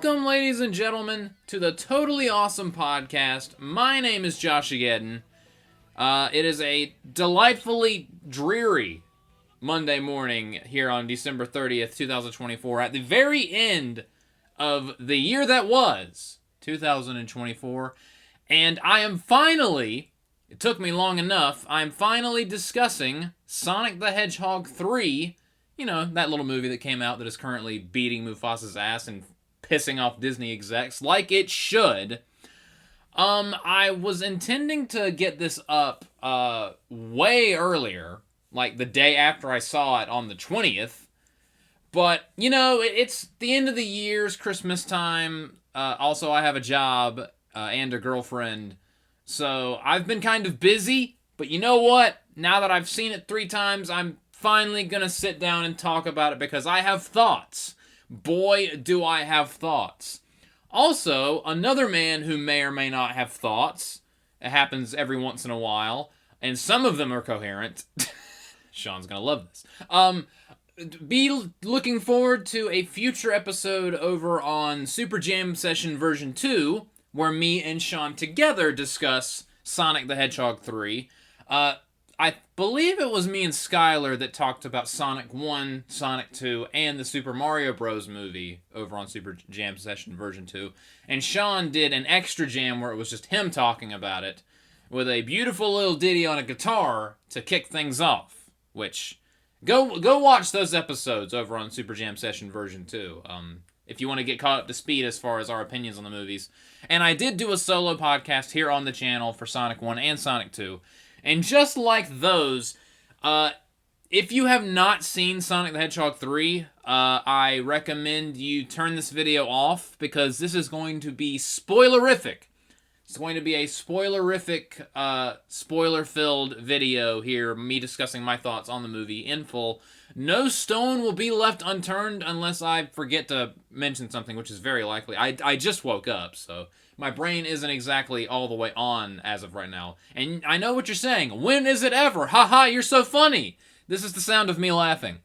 Welcome, ladies and gentlemen, to the Totally Awesome Podcast. My name is JoshAgeddon. It is a delightfully dreary Monday morning here on December 30th, 2024, at the very end of the year that was, 2024, and I am finally, it took me long enough, I'm finally discussing Sonic the Hedgehog 3, you know, that little movie that came out that is currently beating Mufasa's ass and pissing off Disney execs, like it should. I was intending to get this up, way earlier, like the day after I saw it on the 20th, but, you know, it's the end of the year, it's Christmas time, also I have a job, and a girlfriend, so I've been kind of busy, but you know what? Now that I've seen it 3 times, I'm finally gonna sit down and talk about it because I have thoughts. Boy, do I have thoughts. Also, another man who may or may not have thoughts. It happens every once in a while, and some of them are coherent. Sean's gonna love this. Be looking forward to a future episode over on Super Jam Session version 2, where me and Sean together discuss Sonic the Hedgehog 3. I believe it was me and Skylar that talked about Sonic 1, Sonic 2, and the Super Mario Bros. Movie over on Super Jam Session version 2. And Sean did an extra jam where it was just him talking about it with a beautiful little ditty on a guitar to kick things off. Which, go watch those episodes over on Super Jam Session version 2. If you want to get caught up to speed as far as our opinions on the movies. And I did do a solo podcast here on the channel for Sonic 1 and Sonic 2. And just like those, if you have not seen Sonic the Hedgehog 3, I recommend you turn this video off because this is going to be spoilerific. It's going to be a spoilerific, spoiler-filled video here, me discussing my thoughts on the movie in full. No stone will be left unturned unless I forget to mention something, which is very likely. I just woke up, so my brain isn't exactly all the way on as of right now. And I know what you're saying. When is it ever? Haha, you're so funny. This is the sound of me laughing.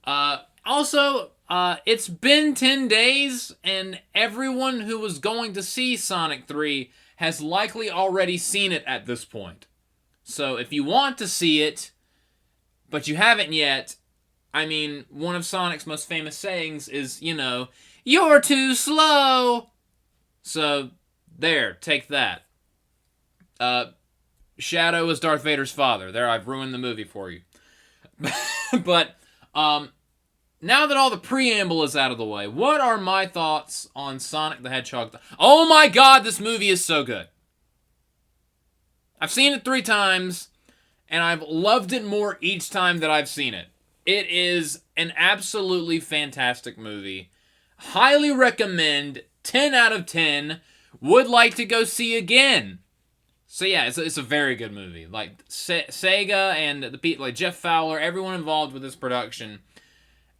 Also, it's been 10 days, and everyone who was going to see Sonic 3 has likely already seen it at this point. So if you want to see it, but you haven't yet, I mean, one of Sonic's most famous sayings is, you know, "You're too slow!" So, there, take that. Shadow is Darth Vader's father. There, I've ruined the movie for you. But, now that all the preamble is out of the way, what are my thoughts on Sonic the Hedgehog? Oh my god, this movie is so good. I've seen it 3 times, and I've loved it more each time that I've seen it. It is an absolutely fantastic movie. Highly recommend. 10 out of 10. Would like to go see again. So yeah, it's a very good movie. Like, Sega and the people, like Jeff Fowler, everyone involved with this production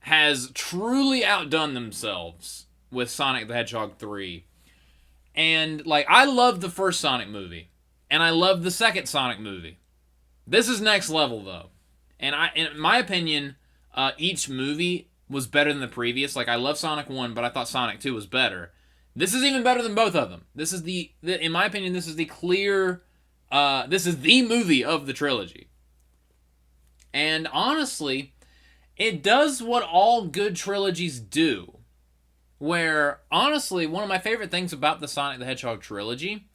has truly outdone themselves with Sonic the Hedgehog 3. And, like, I love the first Sonic movie. And I love the second Sonic movie. This is next level, though. And in my opinion, each movie was better than the previous. Like, I love Sonic 1, but I thought Sonic 2 was better. This is even better than both of them. This is in my opinion, this is the clear, this is the movie of the trilogy. And honestly, it does what all good trilogies do. Where, honestly, one of my favorite things about the Sonic the Hedgehog trilogy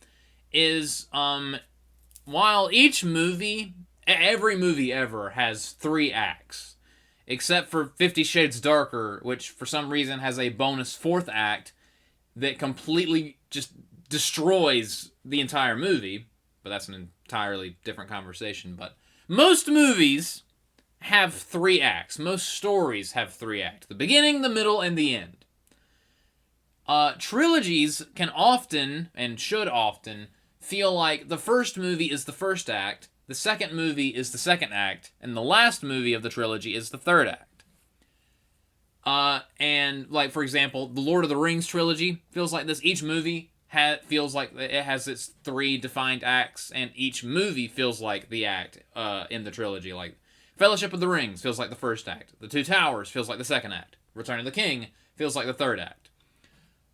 is, while each movie, every movie ever has 3 acts, except for 50 Shades Darker, which for some reason has a bonus 4th act, that completely just destroys the entire movie. But that's an entirely different conversation. But most movies have 3 acts. Most stories have 3 acts. The beginning, the middle, and the end. Trilogies can often, and should often, feel like the first movie is the first act, the second movie is the second act, and the last movie of the trilogy is the third act. And, like, for example, the Lord of the Rings trilogy feels like this. Each movie feels like it has its 3 defined acts, and each movie feels like the act in the trilogy. Like, Fellowship of the Rings feels like the first act. The Two Towers feels like the second act. Return of the King feels like the third act.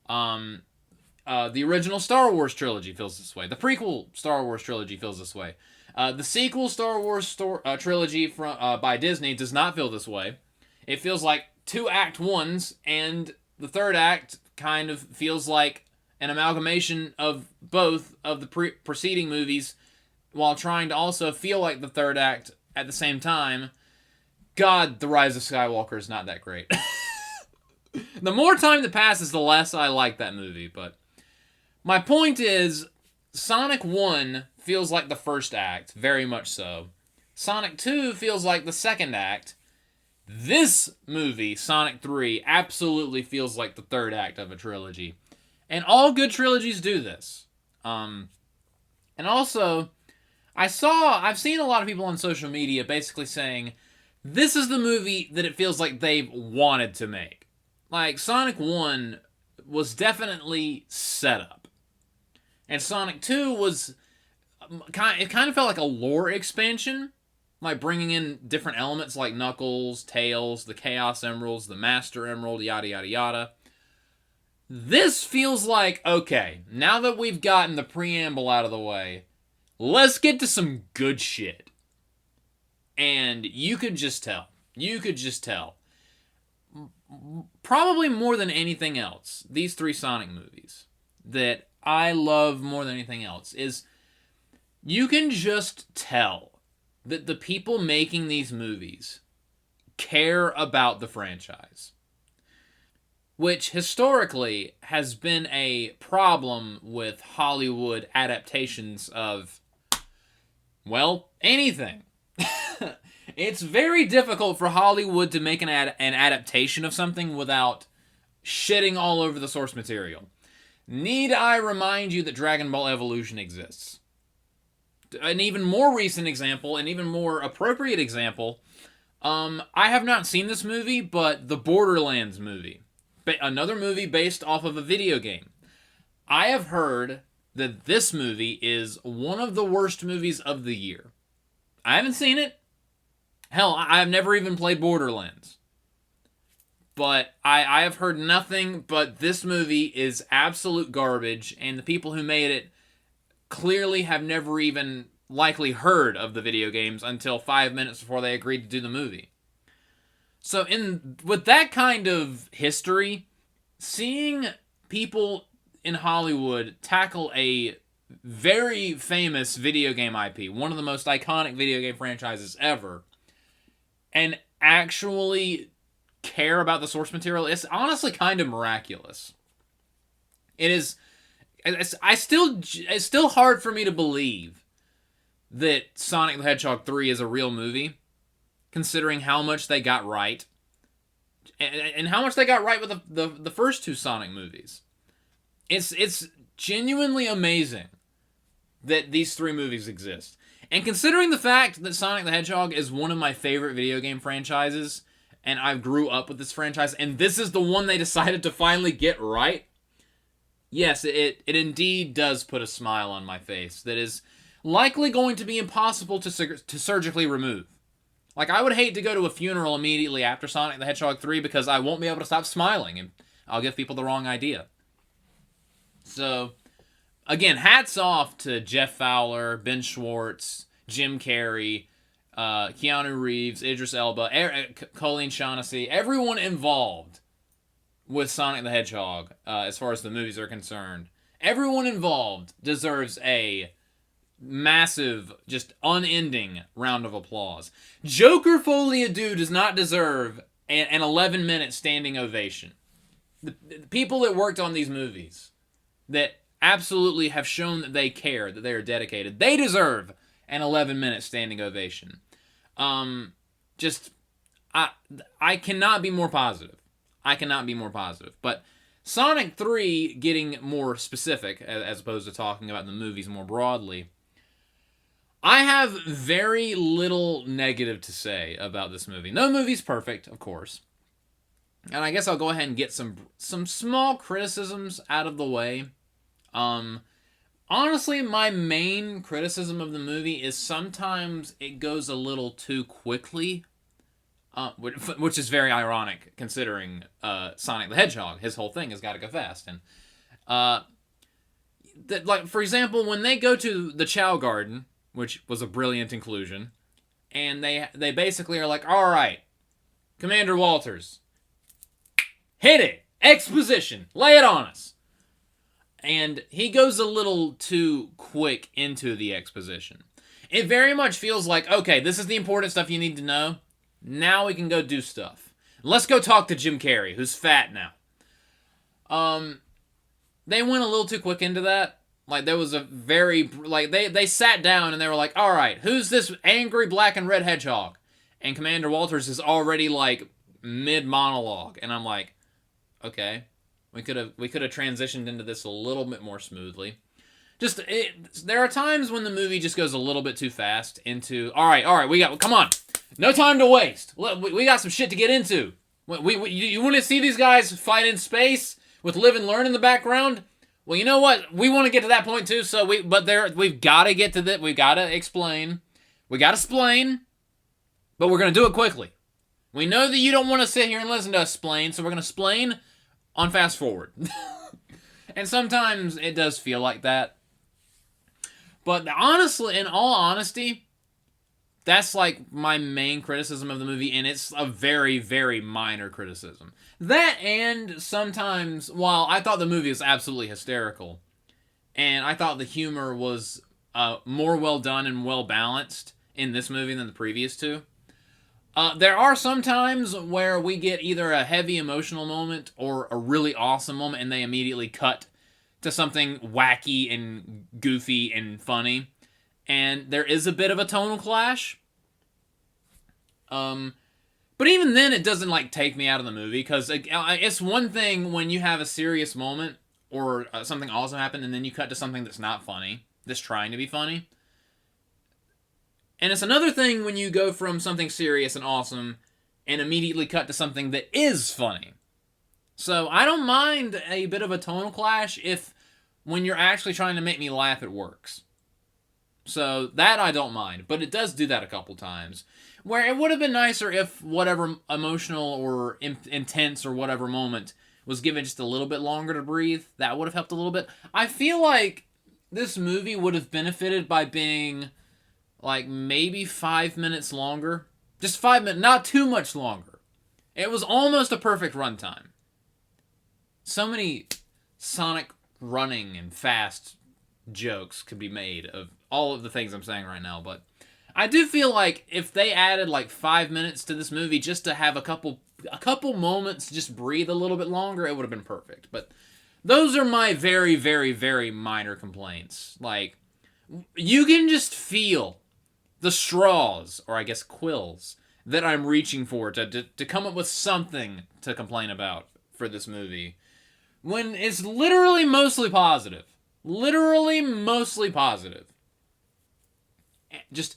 The original Star Wars trilogy feels this way. The prequel Star Wars trilogy feels this way. The sequel Star Wars trilogy by Disney does not feel this way. It feels like two act ones, and the third act kind of feels like an amalgamation of both of the preceding movies, while trying to also feel like the third act at the same time. God, The Rise of Skywalker is not that great. The more time that passes, the less I like that movie, but my point is, Sonic 1 feels like the first act, very much so. Sonic 2 feels like the second act. This movie, Sonic 3, absolutely feels like the third act of a trilogy. And all good trilogies do this. And also, I've seen a lot of people on social media basically saying, this is the movie that it feels like they've wanted to make. Like, Sonic 1 was definitely set up. And Sonic 2 was, it kind of felt like a lore expansion. Like bringing in different elements like Knuckles, Tails, the Chaos Emeralds, the Master Emerald, yada yada yada. This feels like, okay, now that we've gotten the preamble out of the way, let's get to some good shit. And you could just tell. Probably more than anything else, these three Sonic movies that I love more than anything else is you can just tell that the people making these movies care about the franchise, which historically has been a problem with Hollywood adaptations of, well, anything. It's very difficult for Hollywood to make an adaptation of something without shitting all over the source material. Need I remind you that Dragon Ball Evolution exists? An even more recent example, an even more appropriate example, I have not seen this movie, but the Borderlands movie. Another movie based off of a video game. I have heard that this movie is one of the worst movies of the year. I haven't seen it. Hell, I've never even played Borderlands. But I have heard nothing but this movie is absolute garbage, and the people who made it clearly have never even likely heard of the video games until 5 minutes before they agreed to do the movie. So with that kind of history, seeing people in Hollywood tackle a very famous video game IP, one of the most iconic video game franchises ever, and actually care about the source material, it's honestly kind of miraculous. It is. It's still hard for me to believe that Sonic the Hedgehog 3 is a real movie, considering how much they got right, and how much they got right with the first two Sonic movies. It's genuinely amazing that these three movies exist. And considering the fact that Sonic the Hedgehog is one of my favorite video game franchises, and I grew up with this franchise, and this is the one they decided to finally get right, yes, it indeed does put a smile on my face that is likely going to be impossible to surgically remove. Like, I would hate to go to a funeral immediately after Sonic the Hedgehog 3 because I won't be able to stop smiling, and I'll give people the wrong idea. So, again, hats off to Jeff Fowler, Ben Schwartz, Jim Carrey, Keanu Reeves, Idris Elba, Colleen Shaughnessy, everyone involved with Sonic the Hedgehog, as far as the movies are concerned. Everyone involved deserves a massive, just unending round of applause. Joker Folie à Deux does not deserve an 11-minute standing ovation. The people that worked on these movies, that absolutely have shown that they care, that they are dedicated, they deserve an 11-minute standing ovation. I cannot be more positive. But Sonic 3, getting more specific, as opposed to talking about the movies more broadly, I have very little negative to say about this movie. No movie's perfect, of course. And I guess I'll go ahead and get some small criticisms out of the way. Honestly, my main criticism of the movie is sometimes it goes a little too quickly. which is very ironic considering Sonic the Hedgehog. His whole thing has got to go fast. And like for example, when they go to the Chow Garden, which was a brilliant inclusion, and they basically are like, all right, Commander Walters, hit it, exposition, lay it on us. And he goes a little too quick into the exposition. It very much feels like, okay, this is the important stuff you need to know. Now we can go do stuff. Let's go talk to Jim Carrey, who's fat now. They went a little too quick into that. Like, there was a very, like, they sat down and they were like, all right, who's this angry black and red hedgehog? And Commander Walters is already, like, mid-monologue. And I'm like, okay, we could have transitioned into this a little bit more smoothly. There are times when the movie just goes a little bit too fast into, all right, come on. No time to waste. We got some shit to get into. You want to see these guys fight in space with Live and Learn in the background? Well, you know what? We want to get to that point too. So we've got to get to that. We've got to explain. We got to explain, but we're gonna do it quickly. We know that you don't want to sit here and listen to us explain, so we're gonna explain on fast forward. And sometimes it does feel like that. But honestly, in all honesty, that's like my main criticism of the movie, and it's a very, very minor criticism. That, and sometimes, while I thought the movie was absolutely hysterical, and I thought the humor was more well done and well balanced in this movie than the previous two, there are some times where we get either a heavy emotional moment or a really awesome moment, and they immediately cut to something wacky and goofy and funny. And there is a bit of a tonal clash. But even then, it doesn't, like, take me out of the movie, because it's one thing when you have a serious moment or something awesome happen, and then you cut to something that's not funny, that's trying to be funny. And it's another thing when you go from something serious and awesome and immediately cut to something that is funny. So I don't mind a bit of a tonal clash if when you're actually trying to make me laugh, it works. So that I don't mind, but it does do that a couple times. Where it would have been nicer if whatever emotional or intense or whatever moment was given just a little bit longer to breathe. That would have helped a little bit. I feel like this movie would have benefited by being like maybe 5 minutes longer. Just 5 minutes, not too much longer. It was almost a perfect runtime. So many Sonic running and fast jokes could be made of all of the things I'm saying right now, but I do feel like if they added like 5 minutes to this movie just to have a couple moments just breathe a little bit longer, it would have been perfect. But those are my very, very, very minor complaints. Like, you can just feel the straws, or I guess quills, that I'm reaching for to come up with something to complain about for this movie, when it's literally mostly positive. Literally mostly positive. Just,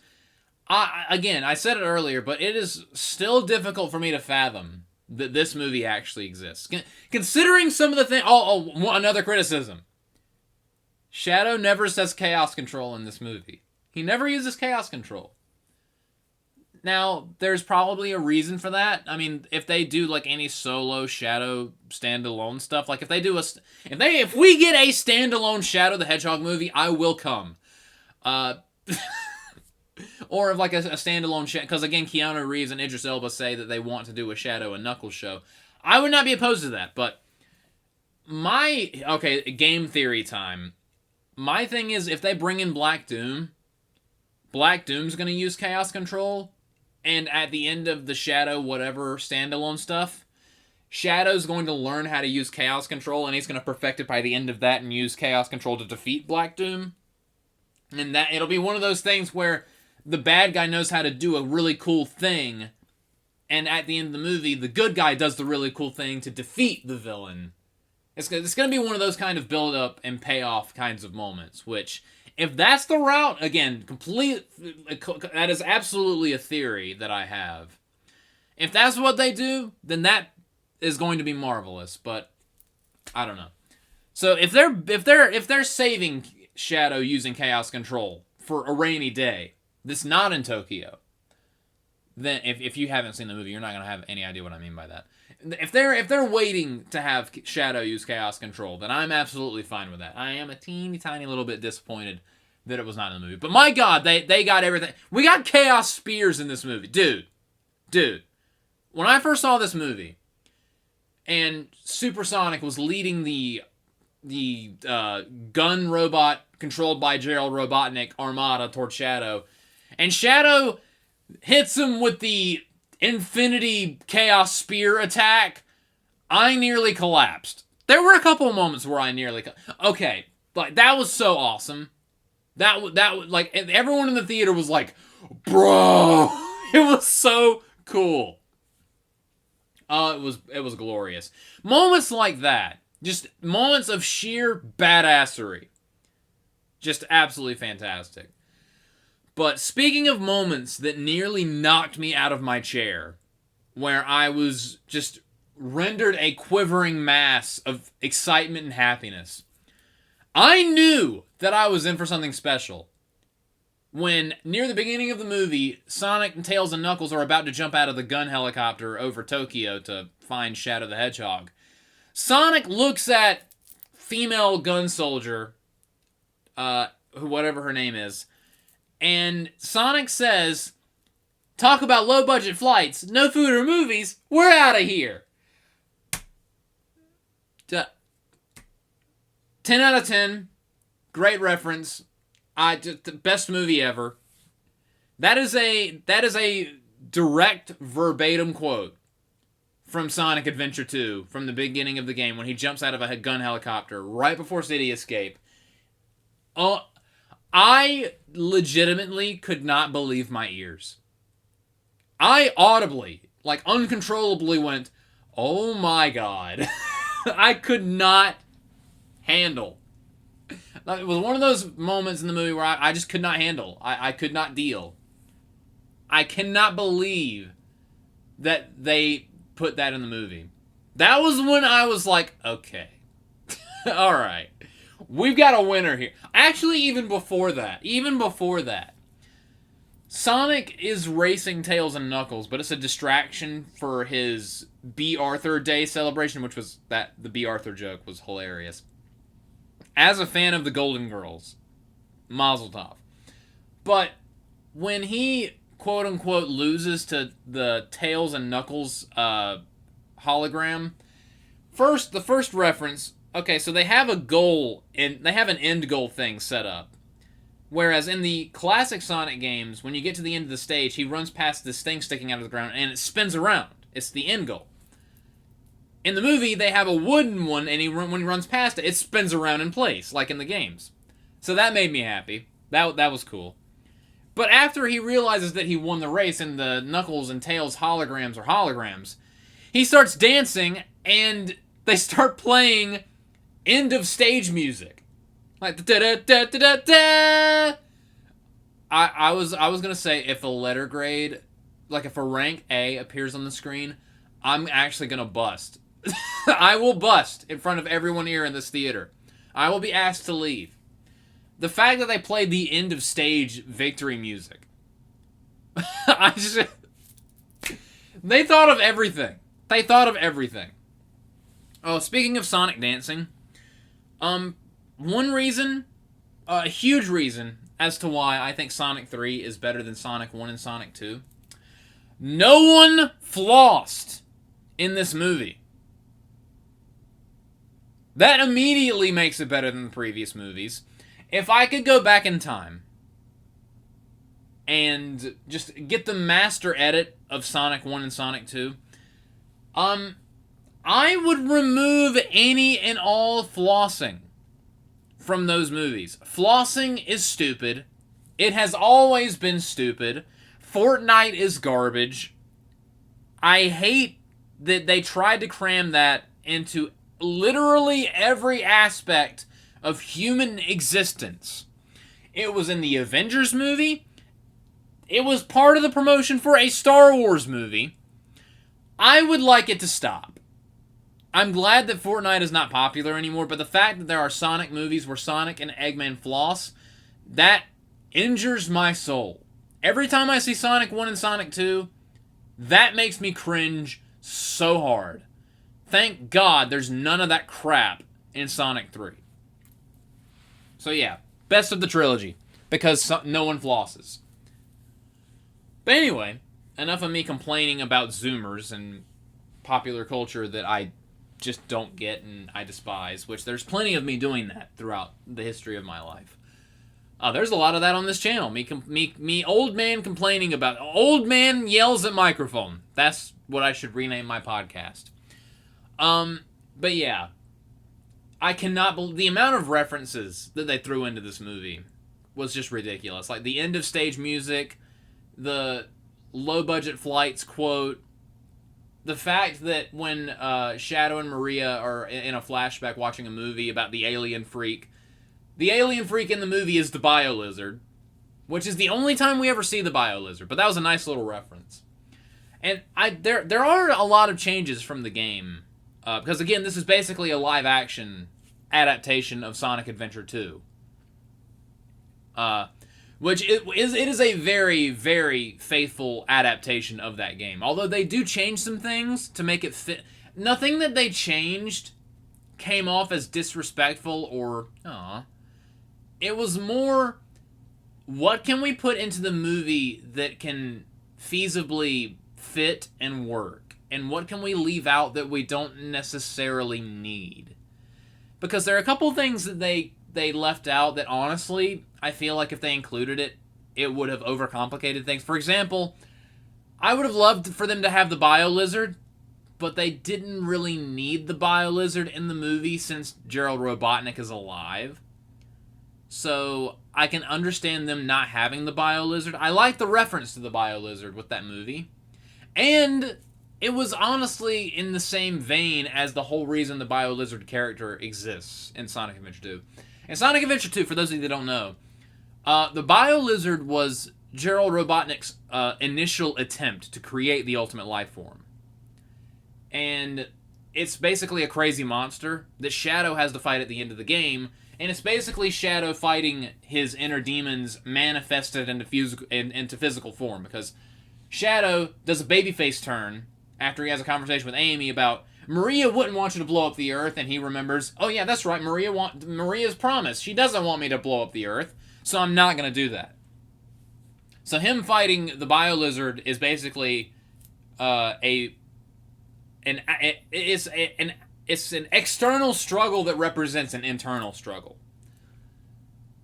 I said it earlier, but it is still difficult for me to fathom that this movie actually exists. Considering some of the things... another criticism. Shadow never says chaos control in this movie. He never uses chaos control. Now, there's probably a reason for that. I mean, if they do like any solo Shadow standalone stuff, like if we get a standalone Shadow the Hedgehog movie, I will come. Or if like a standalone Shadow, because again, Keanu Reeves and Idris Elba say that they want to do a Shadow and Knuckles show. I would not be opposed to that, but game theory time. My thing is, if they bring in Black Doom's going to use chaos control. And at the end of the Shadow whatever standalone stuff, Shadow's going to learn how to use Chaos Control, and he's going to perfect it by the end of that and use Chaos Control to defeat Black Doom. And that it'll be one of those things where the bad guy knows how to do a really cool thing, and at the end of the movie, the good guy does the really cool thing to defeat the villain. It's going to be one of those kind of build-up and payoff kinds of moments, which... if that's the route, again, that is absolutely a theory that I have. If that's what they do, then that is going to be marvelous, but I don't know. So if they're saving Shadow using Chaos Control for a rainy day that's not in Tokyo, then if you haven't seen the movie, you're not going to have any idea what I mean by that. If they're waiting to have Shadow use Chaos Control, then I'm absolutely fine with that. I am a teeny tiny little bit disappointed that it was not in the movie. But my God, they got everything. We got Chaos Spears in this movie. Dude. When I first saw this movie, and Supersonic was leading the gun robot controlled by Gerald Robotnik armada toward Shadow, and Shadow hits him with the Infinity Chaos Spear attack, I nearly collapsed. There were a couple of moments where I nearly okay, like that was so awesome. That like everyone in the theater was like, "Bro, it was so cool." It was glorious. Moments like that, just moments of sheer badassery, just absolutely fantastic. But speaking of moments that nearly knocked me out of my chair, where I was just rendered a quivering mass of excitement and happiness, I knew that I was in for something special when, near the beginning of the movie, Sonic and Tails and Knuckles are about to jump out of the gun helicopter over Tokyo to find Shadow the Hedgehog. Sonic looks at female gun soldier, whatever her name is, and Sonic says, "Talk about low-budget flights, no food or movies, we're out of here." 10 out of 10. Great reference. The best movie ever. That is a direct verbatim quote from Sonic Adventure 2 from the beginning of the game when he jumps out of a gun helicopter right before City Escape. Oh, I legitimately could not believe my ears. I audibly, like uncontrollably went, "Oh my God." I could not handle. It was one of those moments in the movie where I just could not handle. I could not deal. I cannot believe that they put that in the movie. That was when I was like, okay. Alright. We've got a winner here. Actually, even before that. Sonic is racing Tails and Knuckles, but it's a distraction for his B. Arthur Day celebration, which was the B. Arthur joke was hilarious. As a fan of the Golden Girls, Mazel Tov. But when he, quote-unquote, loses to the Tails and Knuckles hologram, the first reference, okay, so they have a goal, and they have an end goal thing set up. Whereas in the classic Sonic games, when you get to the end of the stage, he runs past this thing sticking out of the ground, and it spins around. It's the end goal. In the movie, they have a wooden one, and when he runs past it, it spins around in place, like in the games. So that made me happy. That was cool. But after he realizes that he won the race, and the Knuckles and Tails holograms are holograms, he starts dancing, and they start playing end-of-stage music. Like, da-da-da-da-da-da! I was gonna say, if a letter grade, like if a rank A appears on the screen, I'm actually gonna bust. I will bust in front of everyone here in this theater. I will be asked to leave. The fact that they played the end of stage victory music. They thought of everything. Oh, speaking of Sonic dancing, one reason, a huge reason as to why I think Sonic 3 is better than Sonic 1 and Sonic 2. No one flossed in this movie. That immediately makes it better than the previous movies. If I could go back in time and just get the master edit of Sonic 1 and Sonic 2, I would remove any and all flossing from those movies. Flossing is stupid. It has always been stupid. Fortnite is garbage. I hate that they tried to cram that into literally every aspect of human existence. It was in the Avengers movie. It was part of the promotion for a Star Wars movie. I would like it to stop. I'm glad that Fortnite is not popular anymore, but the fact that there are Sonic movies where Sonic and Eggman floss, that injures my soul. Every time I see Sonic 1 and Sonic 2, That makes me cringe so hard. Thank God there's none of that crap in Sonic 3. So yeah, best of the trilogy, because no one flosses. But anyway, enough of me complaining about Zoomers and popular culture that I just don't get and I despise, which there's plenty of me doing that throughout the history of my life. There's a lot of that on this channel. Me old man complaining about... Old man yells at microphone. That's what I should rename my podcast. But yeah. I cannot believe... The amount of references that they threw into this movie was just ridiculous. Like, the end of stage music, the low-budget flights quote, the fact that when Shadow and Maria are in a flashback watching a movie about the alien freak... The alien freak in the movie is the Bio-Lizard, which is the only time we ever see the Bio-Lizard, but that was a nice little reference. And there are a lot of changes from the game, because again, this is basically a live-action adaptation of Sonic Adventure 2. Which it is a very, very faithful adaptation of that game. Although they do change some things to make it fit. Nothing that they changed came off as disrespectful or... It was more, what can we put into the movie that can feasibly fit and work? And what can we leave out that we don't necessarily need? Because there are a couple things that they left out that honestly, I feel like if they included it, it would have overcomplicated things. For example, I would have loved for them to have the Bio-Lizard, but they didn't really need the Bio-Lizard in the movie since Gerald Robotnik is alive. So, I can understand them not having the Bio-Lizard. I like the reference to the Bio-Lizard with that movie. And it was honestly in the same vein as the whole reason the Bio-Lizard character exists in Sonic Adventure 2. In Sonic Adventure 2, for those of you that don't know, the Bio-Lizard was Gerald Robotnik's initial attempt to create the ultimate life form. And it's basically a crazy monster that Shadow has to fight at the end of the game. And it's basically Shadow fighting his inner demons manifested into physical form. Because Shadow does a babyface turn after he has a conversation with Amy about Maria wouldn't want you to blow up the Earth. And he remembers, oh yeah, that's right, Maria's promised. She doesn't want me to blow up the Earth, so I'm not going to do that. So him fighting the Bio-Lizard is basically it's an external struggle that represents an internal struggle.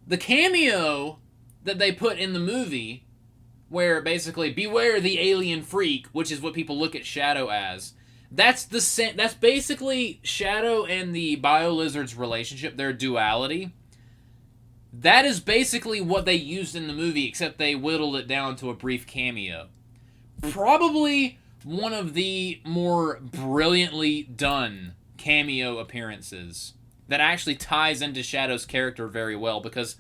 The cameo that they put in the movie, where basically, beware the alien freak, which is what people look at Shadow as, that's basically Shadow and the Bio-Lizard's relationship, their duality. That is basically what they used in the movie, except they whittled it down to a brief cameo. Probably one of the more brilliantly done cameo appearances that actually ties into Shadow's character very well, because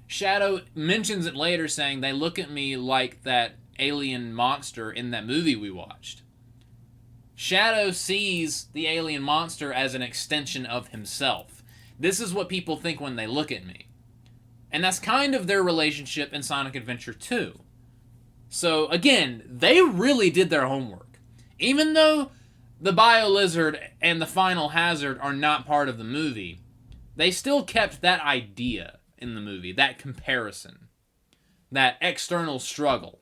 Shadow mentions it later saying, they look at me like that alien monster in that movie we watched. Shadow sees the alien monster as an extension of himself. This is what people think when they look at me. And that's kind of their relationship in Sonic Adventure 2. So, again, they really did their homework. Even though the Bio-Lizard and the Final Hazard are not part of the movie, they still kept that idea in the movie, that comparison, that external struggle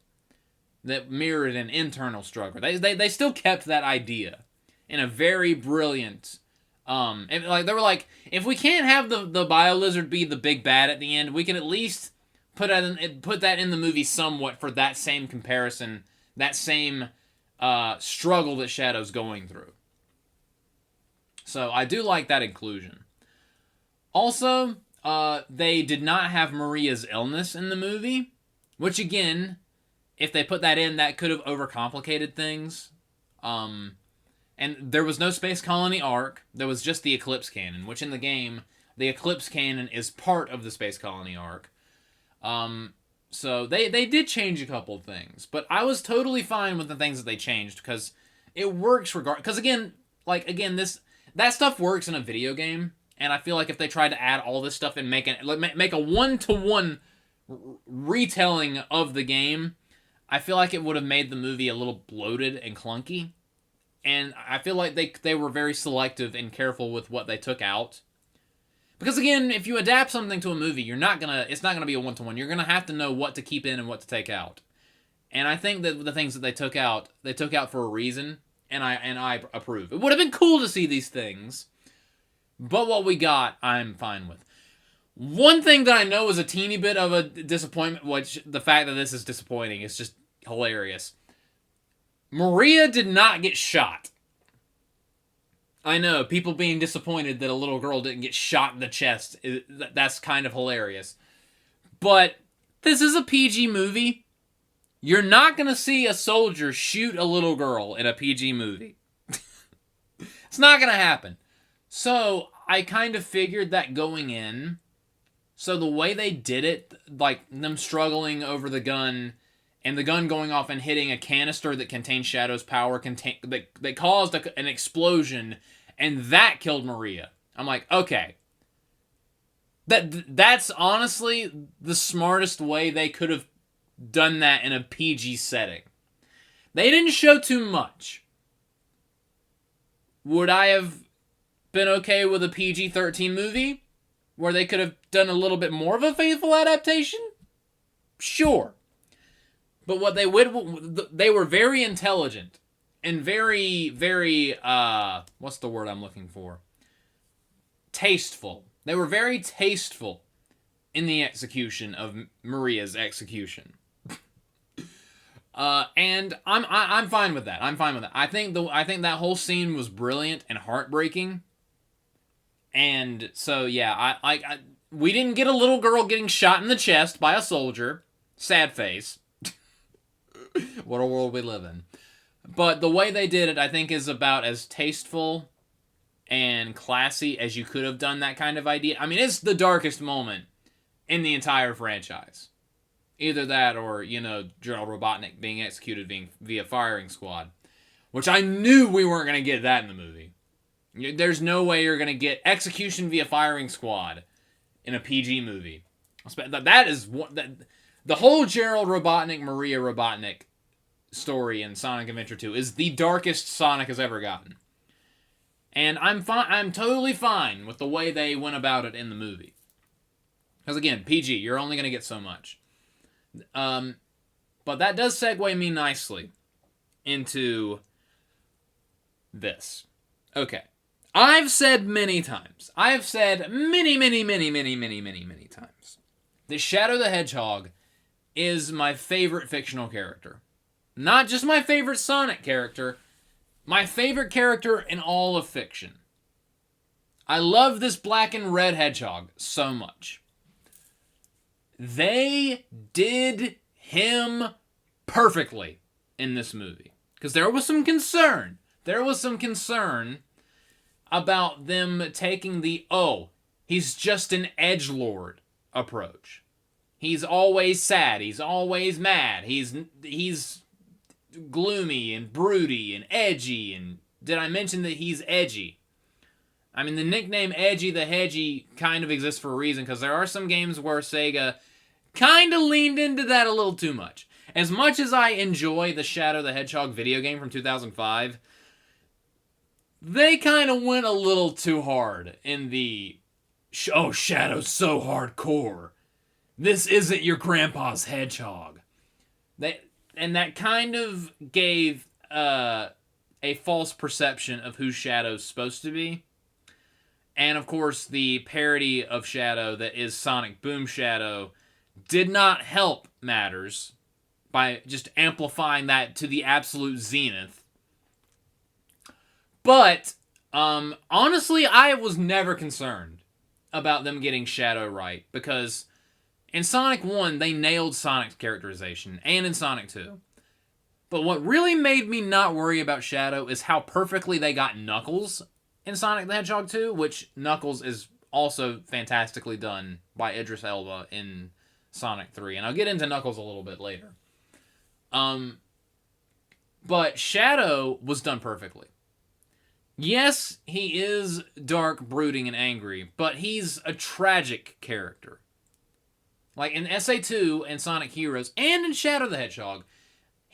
that mirrored an internal struggle. They still kept that idea in a very brilliant... and like they were like, if we can't have the Bio-Lizard be the big bad at the end, we can at least put that in the movie somewhat for that same comparison, that same struggle that Shadow's going through. So I do like that inclusion. Also, they did not have Maria's illness in the movie, which again, if they put that in, that could have overcomplicated things. And there was no Space Colony arc. There was just the Eclipse Cannon, which in the game, the Eclipse Cannon is part of the Space Colony arc. So they did change a couple things, but I was totally fine with the things that they changed because it works because again, that stuff works in a video game, and I feel like if they tried to add all this stuff and make a one-to-one retelling of the game, I feel like it would have made the movie a little bloated and clunky. And I feel like they were very selective and careful with what they took out. Because again, if you adapt something to a movie, it's not gonna be a one-to-one. You're gonna have to know what to keep in and what to take out. And I think that the things that they took out for a reason, and I approve. It would have been cool to see these things, but what we got, I'm fine with. One thing that I know is a teeny bit of a disappointment, which the fact that this is disappointing is just hilarious. Maria did not get shot. I know, people being disappointed that a little girl didn't get shot in the chest, that's kind of hilarious. But this is a PG movie. You're not going to see a soldier shoot a little girl in a PG movie. It's not going to happen. So, I kind of figured that going in. So, the way they did it, like them struggling over the gun, and the gun going off and hitting a canister that contained Shadow's power, that caused an explosion, and that killed Maria. I'm like, okay. That's honestly the smartest way they could have done that in a PG setting. They didn't show too much. Would I have been okay with a PG-13 movie where they could have done a little bit more of a faithful adaptation? Sure. But what they were very intelligent and very, very, what's the word I'm looking for? Tasteful. They were very tasteful in the execution of Maria's execution. And I'm fine with that. I'm fine with that. I think that whole scene was brilliant and heartbreaking. And so yeah, we didn't get a little girl getting shot in the chest by a soldier. Sad face. What a world we live in. But the way they did it, I think, is about as tasteful and classy as you could have done that kind of idea. I mean, it's the darkest moment in the entire franchise. Either that or, Gerald Robotnik being executed via firing squad. Which I knew we weren't going to get that in the movie. There's no way you're going to get execution via firing squad in a PG movie. That is the whole Gerald Robotnik, Maria Robotnik story in Sonic Adventure 2 is the darkest Sonic has ever gotten. And I'm totally fine with the way they went about it in the movie. Because again, PG, you're only going to get so much. But that does segue me nicely into this. Okay. I've said many times. I've said many times that Shadow the Hedgehog is my favorite fictional character. Not just my favorite Sonic character, my favorite character in all of fiction. I love this black and red hedgehog so much. They did him perfectly in this movie. Because there was some concern. There was some concern about them taking the, he's just an edgelord approach. He's always sad. He's always mad. He's gloomy and broody and edgy. And did I mention that he's edgy? I mean, the nickname Edgy the Hedgy kind of exists for a reason, because there are some games where Sega kind of leaned into that a little too much. As much as I enjoy the Shadow the Hedgehog video game from 2005, they kind of went a little too hard in the, Shadow's so hardcore. This isn't your grandpa's hedgehog. And that kind of gave a false perception of who Shadow's supposed to be. And of course, the parody of Shadow that is Sonic Boom Shadow did not help matters by just amplifying that to the absolute zenith. But, honestly, I was never concerned about them getting Shadow right, because in Sonic 1, they nailed Sonic's characterization, and in Sonic 2. But what really made me not worry about Shadow is how perfectly they got Knuckles in Sonic the Hedgehog 2, which Knuckles is also fantastically done by Idris Elba in Sonic 3, and I'll get into Knuckles a little bit later. But Shadow was done perfectly. Yes, he is dark, brooding, and angry, but he's a tragic character. Like in SA2 and Sonic Heroes, and in Shadow the Hedgehog,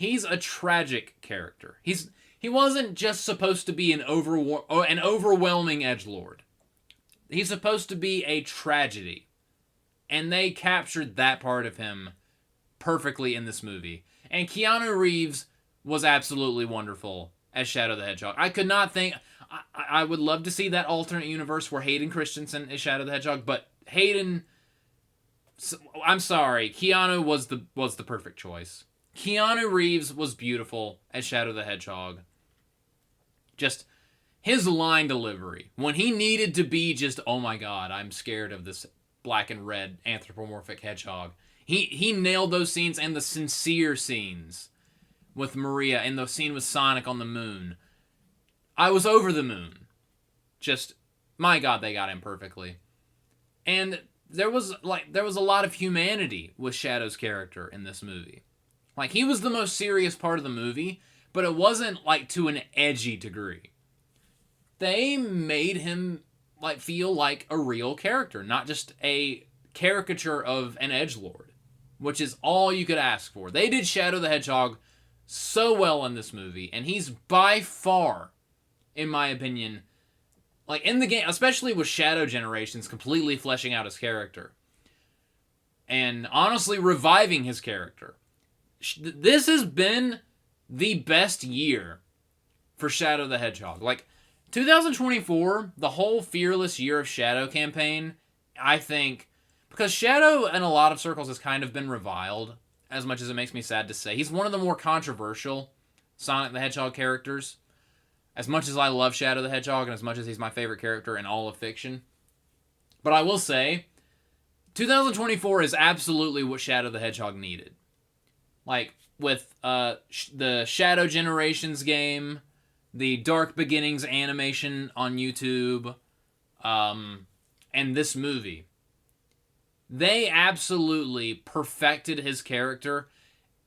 he's a tragic character. He wasn't just supposed to be an overwhelming edgelord. He's supposed to be a tragedy. And they captured that part of him perfectly in this movie. And Keanu Reeves was absolutely wonderful as Shadow the Hedgehog. I could not think... I would love to see that alternate universe where Hayden Christensen is Shadow the Hedgehog, but Hayden... I'm sorry, Keanu was the perfect choice. Keanu Reeves was beautiful as Shadow the Hedgehog. Just his line delivery. When he needed to be just, oh my god, I'm scared of this black and red anthropomorphic hedgehog. He nailed those scenes, and the sincere scenes with Maria and the scene with Sonic on the moon. I was over the moon. Just, my god, they got him perfectly. And there was a lot of humanity with Shadow's character in this movie. Like, he was the most serious part of the movie, but it wasn't, like, to an edgy degree. They made him, like, feel like a real character, not just a caricature of an edgelord, which is all you could ask for. They did Shadow the Hedgehog so well in this movie, and he's by far, in my opinion, like, in the game, especially with Shadow Generations completely fleshing out his character, and honestly reviving his character. This has been the best year for Shadow the Hedgehog. Like, 2024, the whole Fearless Year of Shadow campaign, I think, because Shadow in a lot of circles has kind of been reviled, as much as it makes me sad to say. He's one of the more controversial Sonic the Hedgehog characters. As much as I love Shadow the Hedgehog, and as much as he's my favorite character in all of fiction. But I will say, 2024 is absolutely what Shadow the Hedgehog needed. Like, with the Shadow Generations game, the Dark Beginnings animation on YouTube, and this movie. They absolutely perfected his character,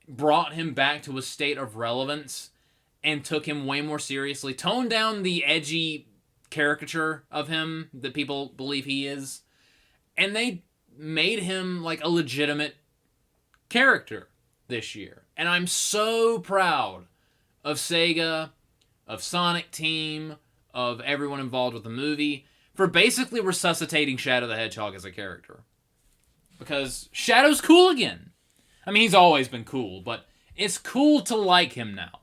brought him back to a state of relevance, and took him way more seriously. Toned down the edgy caricature of him that people believe he is. And they made him like a legitimate character this year. And I'm so proud of Sega, of Sonic Team, of everyone involved with the movie, for basically resuscitating Shadow the Hedgehog as a character. Because Shadow's cool again. I mean, he's always been cool, but it's cool to like him now.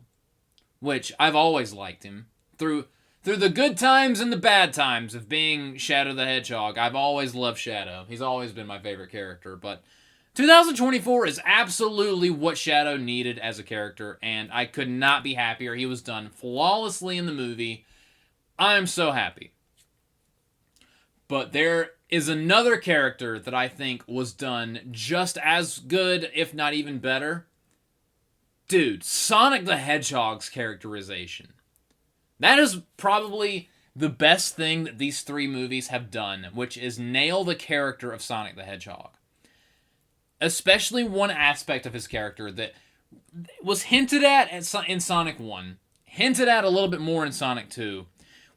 Which, I've always liked him. Through the good times and the bad times of being Shadow the Hedgehog, I've always loved Shadow. He's always been my favorite character. But 2024 is absolutely what Shadow needed as a character, and I could not be happier. He was done flawlessly in the movie. I'm so happy. But there is another character that I think was done just as good, if not even better. Dude, Sonic the Hedgehog's characterization. That is probably the best thing that these three movies have done, which is nail the character of Sonic the Hedgehog. Especially one aspect of his character that was hinted at in Sonic 1, hinted at a little bit more in Sonic 2.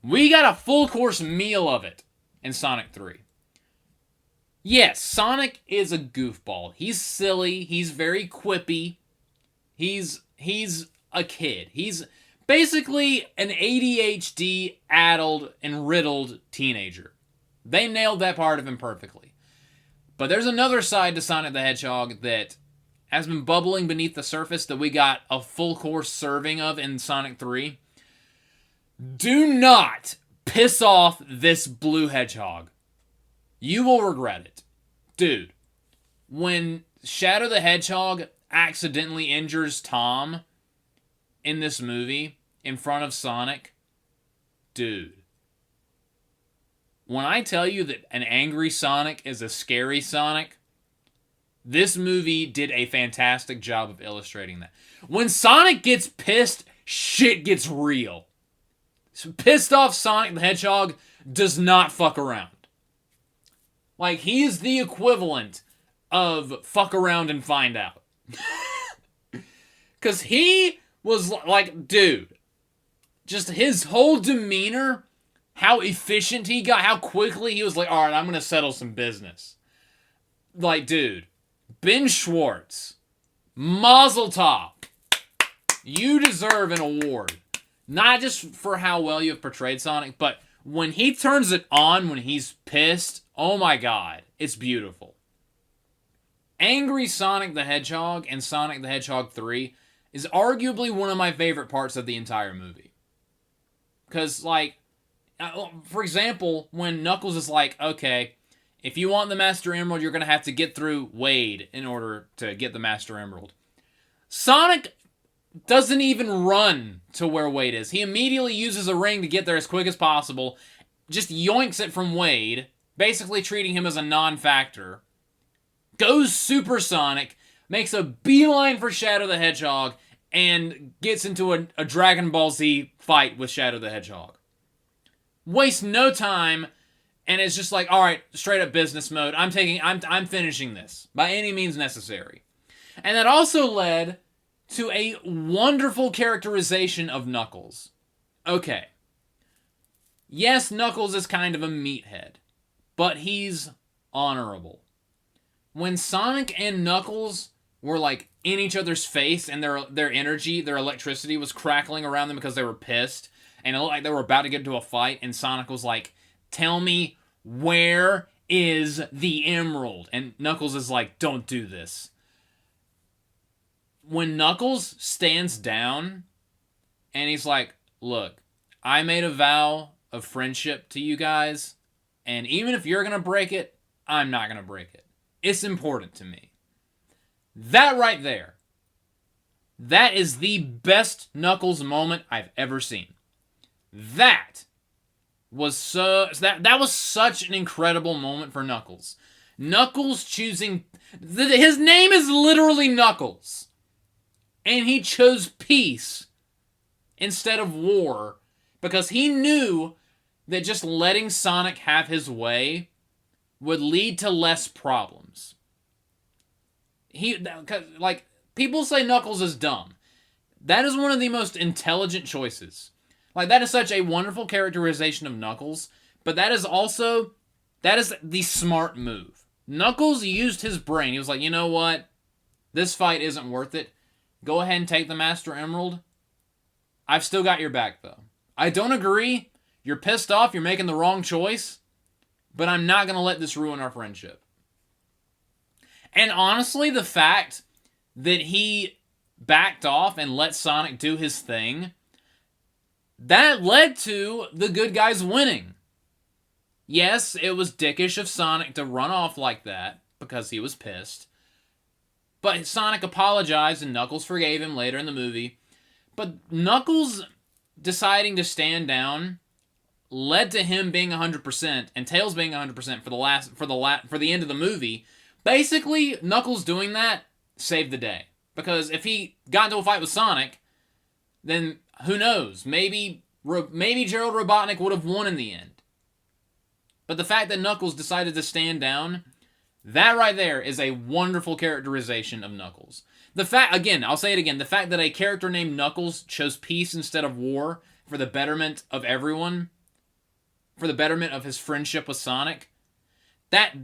We got a full course meal of it in Sonic 3. Yes, Sonic is a goofball. He's silly, he's very quippy. He's a kid. He's basically an ADHD-addled and riddled teenager. They nailed that part of him perfectly. But there's another side to Sonic the Hedgehog that has been bubbling beneath the surface that we got a full course serving of in Sonic 3. Do not piss off this blue hedgehog. You will regret it. Dude, when Shadow the Hedgehog accidentally injures Tom in this movie in front of Sonic, dude, when I tell you that an angry Sonic is a scary Sonic, this movie did a fantastic job of illustrating that. When Sonic gets pissed, shit gets real. Pissed off Sonic the Hedgehog does not fuck around. Like, he is the equivalent of fuck around and find out. Because he was like, dude, just his whole demeanor, how efficient he got, how quickly he was like, alright, I'm going to settle some business. Like, dude, Ben Schwartz, Mazel Tov. you deserve an award. Not just for how well you have portrayed Sonic, but when he turns it on when he's pissed, oh my god, it's beautiful. Angry Sonic the Hedgehog and Sonic the Hedgehog 3 is arguably one of my favorite parts of the entire movie. Because, like, for example, when Knuckles is like, okay, if you want the Master Emerald, you're going to have to get through Wade in order to get the Master Emerald. Sonic doesn't even run to where Wade is. He immediately uses a ring to get there as quick as possible, just yoinks it from Wade, basically treating him as a non-factor, goes supersonic, makes a beeline for Shadow the Hedgehog, and gets into a Dragon Ball Z fight with Shadow the Hedgehog. Wastes no time, and it's just like, alright, straight up business mode. I'm finishing this by any means necessary. And that also led to a wonderful characterization of Knuckles. Okay. Yes, Knuckles is kind of a meathead, but he's honorable. When Sonic and Knuckles were like in each other's face and their energy, their electricity was crackling around them because they were pissed, and it looked like they were about to get into a fight, and Sonic was like, tell me, where is the emerald? And Knuckles is like, don't do this. When Knuckles stands down and he's like, look, I made a vow of friendship to you guys, and even if you're going to break it, I'm not going to break it. It's important to me. That right there, that is the best Knuckles moment I've ever seen. That was such an incredible moment for Knuckles. Knuckles choosing... his name is literally Knuckles. And he chose peace instead of war because he knew that just letting Sonic have his way would lead to less problems. People say Knuckles is dumb. That is one of the most intelligent choices. Like, that is such a wonderful characterization of Knuckles, but that is the smart move. Knuckles used his brain. He was like, you know what? This fight isn't worth it. Go ahead and take the Master Emerald. I've still got your back, though. I don't agree. You're pissed off. You're making the wrong choice. But I'm not going to let this ruin our friendship. And honestly, the fact that he backed off and let Sonic do his thing, that led to the good guys winning. Yes, it was dickish of Sonic to run off like that because he was pissed. But Sonic apologized and Knuckles forgave him later in the movie. But Knuckles deciding to stand down led to him being 100% and Tails being 100% for the end of the movie. Basically, Knuckles doing that saved the day. Because if he got into a fight with Sonic, then who knows? Maybe Gerald Robotnik would have won in the end. But the fact that Knuckles decided to stand down, that right there is a wonderful characterization of Knuckles. I'll say it again, the fact that a character named Knuckles chose peace instead of war for the betterment of everyone, for the betterment of his friendship with Sonic, that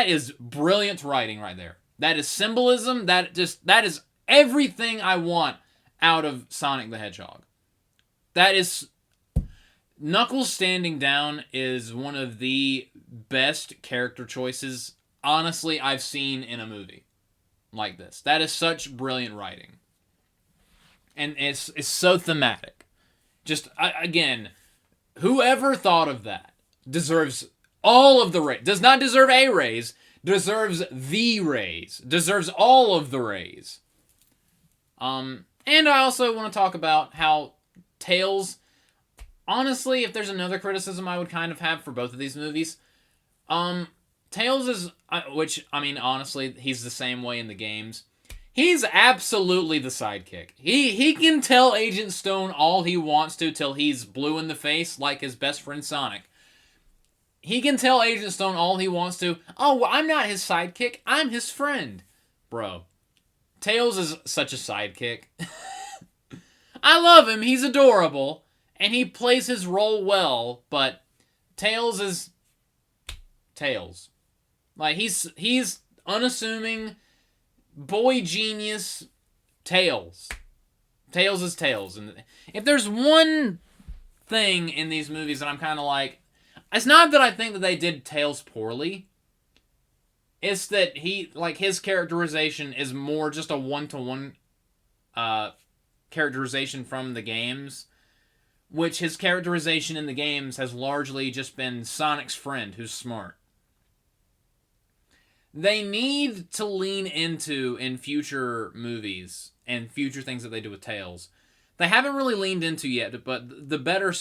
is brilliant writing right there. That is symbolism, that is everything I want out of Sonic the Hedgehog. Knuckles standing down is one of the best character choices, honestly, I've seen in a movie like this. That is such brilliant writing. And it's so thematic. Just, again, whoever thought of that deserves all of the raise. Does not deserve a raise, deserves the raise. Deserves all of the raise. And I also want to talk about how Tails... Honestly, if there's another criticism I would kind of have for both of these movies, Tails is, honestly, he's the same way in the games. He's absolutely the sidekick. He can tell Agent Stone all he wants to till he's blue in the face, like his best friend Sonic. He can tell Agent Stone all he wants to. Oh, well, I'm not his sidekick. I'm his friend. Bro, Tails is such a sidekick. I love him. He's adorable. And he plays his role well, but Tails is Tails. Like, he's unassuming, boy genius Tails. Tails is Tails. And if there's one thing in these movies that I'm kind of like, it's not that I think that they did Tails poorly. It's that his characterization is more just a one-to-one characterization from the games, which his characterization in the games has largely just been Sonic's friend who's smart. They need to lean into, in future movies and future things that they do with Tails, they haven't really leaned into yet, but the better,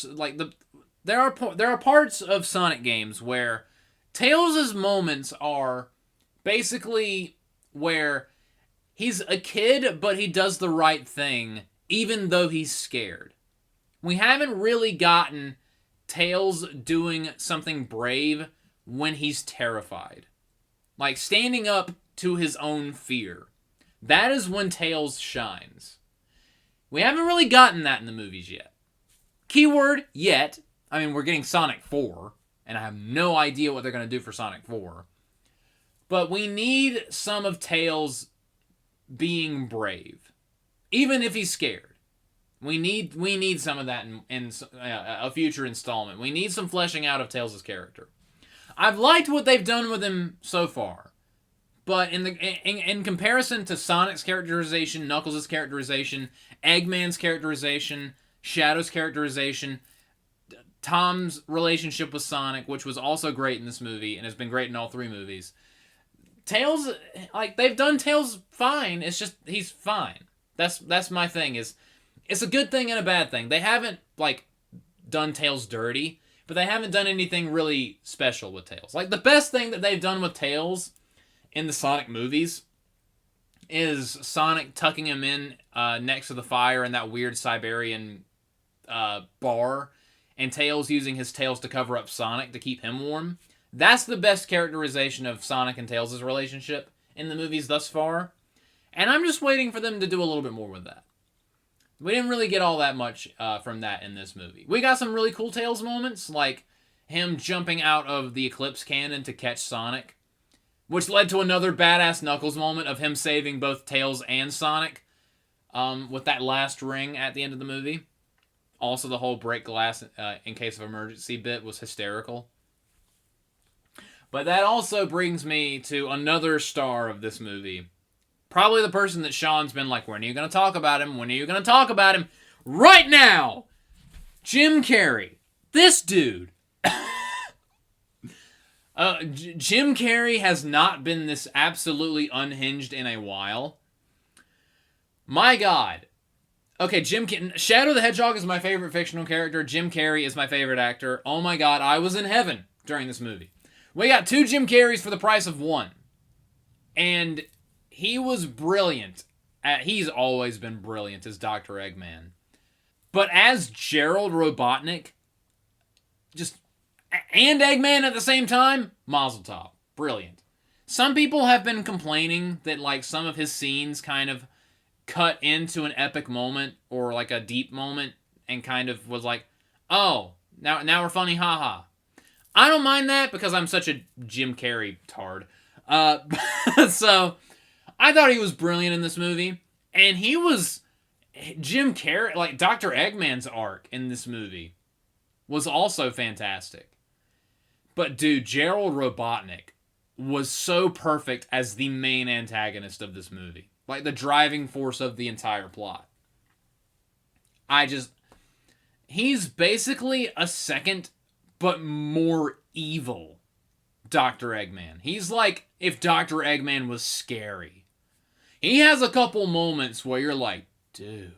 there are parts of Sonic games where Tails' moments are basically where he's a kid, but he does the right thing, even though he's scared. We haven't really gotten Tails doing something brave when he's terrified. Like, standing up to his own fear. That is when Tails shines. We haven't really gotten that in the movies yet. Keyword, yet. I mean, we're getting Sonic 4, and I have no idea what they're going to do for Sonic 4. But we need some of Tails being brave. Even if he's scared. We need some of that in a future installment. We need some fleshing out of Tails' character. I've liked what they've done with him so far, but in comparison to Sonic's characterization, Knuckles' characterization, Eggman's characterization, Shadow's characterization, Tom's relationship with Sonic, which was also great in this movie and has been great in all three movies, Tails, they've done Tails fine. It's just he's fine. That's my thing. It's a good thing and a bad thing. They haven't done Tails dirty. But they haven't done anything really special with Tails. The best thing that they've done with Tails in the Sonic movies is Sonic tucking him in next to the fire in that weird Siberian bar, and Tails using his tails to cover up Sonic to keep him warm. That's the best characterization of Sonic and Tails' relationship in the movies thus far. And I'm just waiting for them to do a little bit more with that. We didn't really get all that much from that in this movie. We got some really cool Tails moments, like him jumping out of the Eclipse Cannon to catch Sonic, which led to another badass Knuckles moment of him saving both Tails and Sonic with that last ring at the end of the movie. Also, the whole break glass in case of emergency bit was hysterical. But that also brings me to another star of this movie. Probably the person that Sean's been like, when are you going to talk about him? When are you going to talk about him? Right now! Jim Carrey. This dude. Jim Carrey has not been this absolutely unhinged in a while. My God. Okay, Shadow the Hedgehog is my favorite fictional character. Jim Carrey is my favorite actor. Oh my God, I was in heaven during this movie. We got 2 Jim Carreys for the price of 1. And he was brilliant. He's always been brilliant as Dr. Eggman. But as Gerald Robotnik, and Eggman at the same time, Mazel Tov. Brilliant. Some people have been complaining that some of his scenes kind of cut into an epic moment or a deep moment and kind of was oh, now we're funny, haha. I don't mind that because I'm such a Jim Carrey tard. So I thought he was brilliant in this movie. And he was Jim Carrey, Dr. Eggman's arc in this movie was also fantastic. But dude, Gerald Robotnik was so perfect as the main antagonist of this movie. The driving force of the entire plot. He's basically a second, but more evil Dr. Eggman. He's like if Dr. Eggman was scary. He has a couple moments where you're like, dude.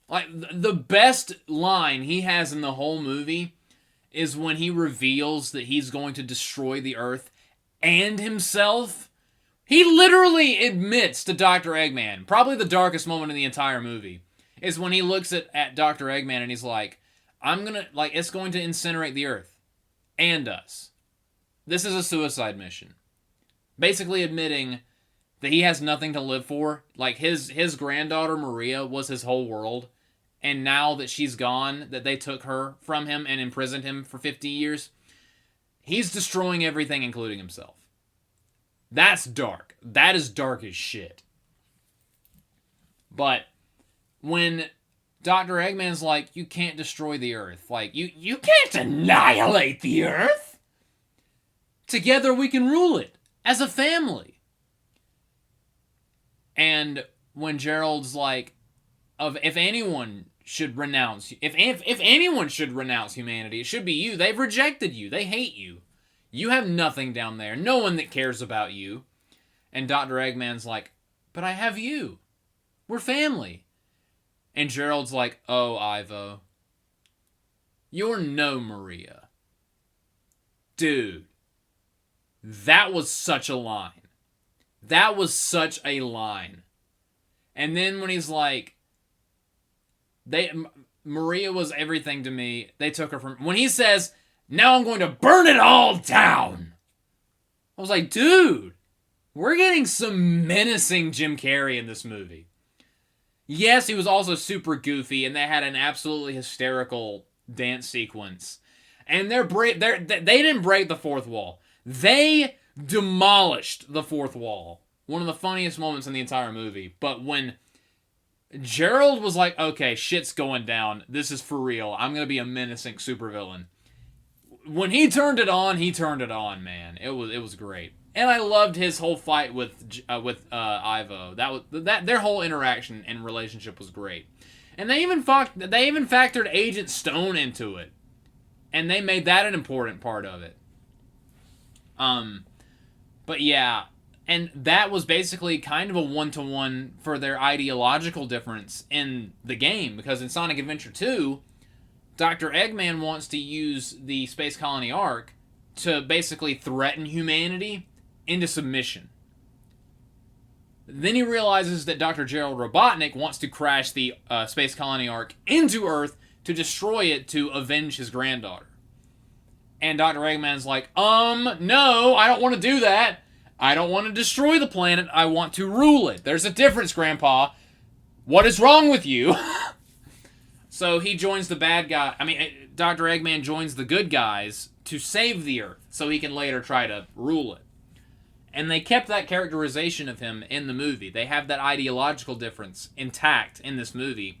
The best line he has in the whole movie is when he reveals that he's going to destroy the Earth and himself. He literally admits to Dr. Eggman, probably the darkest moment in the entire movie, is when he looks at Dr. Eggman and he's like, it's going to incinerate the Earth. And us. This is a suicide mission. Basically admitting that he has nothing to live for. His granddaughter Maria was his whole world. And now that she's gone, that they took her from him and imprisoned him for 50 years, he's destroying everything, including himself. That's dark. That is dark as shit. But when Dr. Eggman's like, you can't destroy the Earth. Like, you can't annihilate the Earth. Together we can rule it as a family. And when Gerald's like, if anyone should renounce humanity, it should be you. They've rejected you. They hate you. You have nothing down there. No one that cares about you. And Dr. Eggman's like, but I have you. We're family. And Gerald's like, oh, Ivo, you're no Maria. Dude, that was such a line. That was such a line. And then when he's like, Maria was everything to me. They took her from... When he says, now I'm going to burn it all down. I was like, dude, we're getting some menacing Jim Carrey in this movie. Yes, he was also super goofy, and they had an absolutely hysterical dance sequence. And they didn't break the fourth wall. They demolished the fourth wall. One of the funniest moments in the entire movie. But when Gerald was like, okay, shit's going down. This is for real. I'm going to be a menacing supervillain. When he turned it on, man. It was great. And I loved his whole fight with Ivo. That their whole interaction and relationship was great. And they even factored Agent Stone into it. And they made that an important part of it. But yeah, and that was basically kind of a one-to-one for their ideological difference in the game, because in Sonic Adventure 2, Dr. Eggman wants to use the Space Colony Ark to basically threaten humanity into submission. Then he realizes that Dr. Gerald Robotnik wants to crash the Space Colony Ark into Earth to destroy it to avenge his granddaughter. And Dr. Eggman's like, no, I don't want to do that. I don't want to destroy the planet. I want to rule it. There's a difference, Grandpa. What is wrong with you? So he joins the bad guy. Dr. Eggman joins the good guys to save the Earth so he can later try to rule it. And they kept that characterization of him in the movie. They have that ideological difference intact in this movie.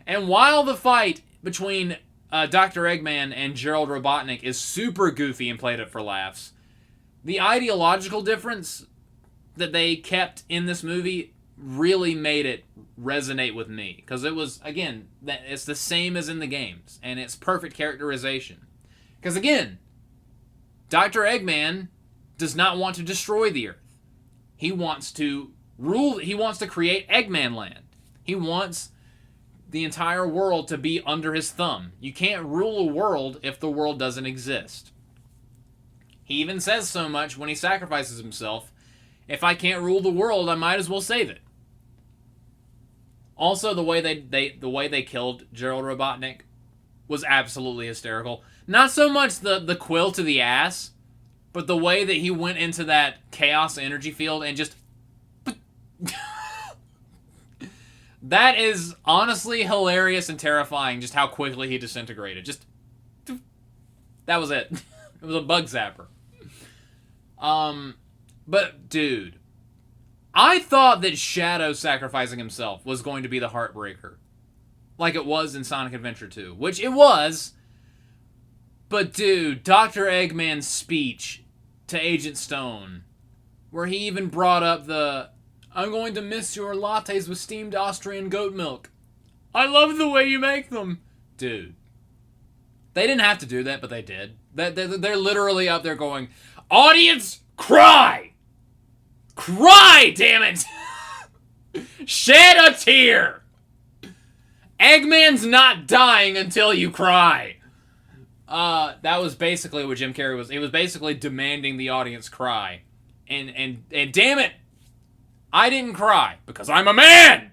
And while the fight between Dr. Eggman and Gerald Robotnik is super goofy and played it for laughs, the ideological difference that they kept in this movie really made it resonate with me. Because it was, again, it's the same as in the games. And it's perfect characterization. Because again, Dr. Eggman does not want to destroy the Earth. He wants to rule, he wants to create Eggman Land. He wants the entire world to be under his thumb. You can't rule a world if the world doesn't exist. He even says so much when he sacrifices himself. If I can't rule the world, I might as well save it. Also, the way they killed Gerald Robotnik was absolutely hysterical. Not so much the quill to the ass, but the way that he went into that chaos energy field and just... That is honestly hilarious and terrifying, just how quickly he disintegrated. Just... That was it. It was a bug zapper. But, dude, I thought that Shadow sacrificing himself was going to be the heartbreaker. Like it was in Sonic Adventure 2. Which it was. But, dude, Dr. Eggman's speech to Agent Stone, where he even brought up I'm going to miss your lattes with steamed Austrian goat milk. I love the way you make them. Dude. They didn't have to do that, but they did. They're literally up there going, audience, cry! Cry, damn it! Shed a tear! Eggman's not dying until you cry. That was basically what Jim Carrey was. He was basically demanding the audience cry. And damn it, I didn't cry, because I'm a man!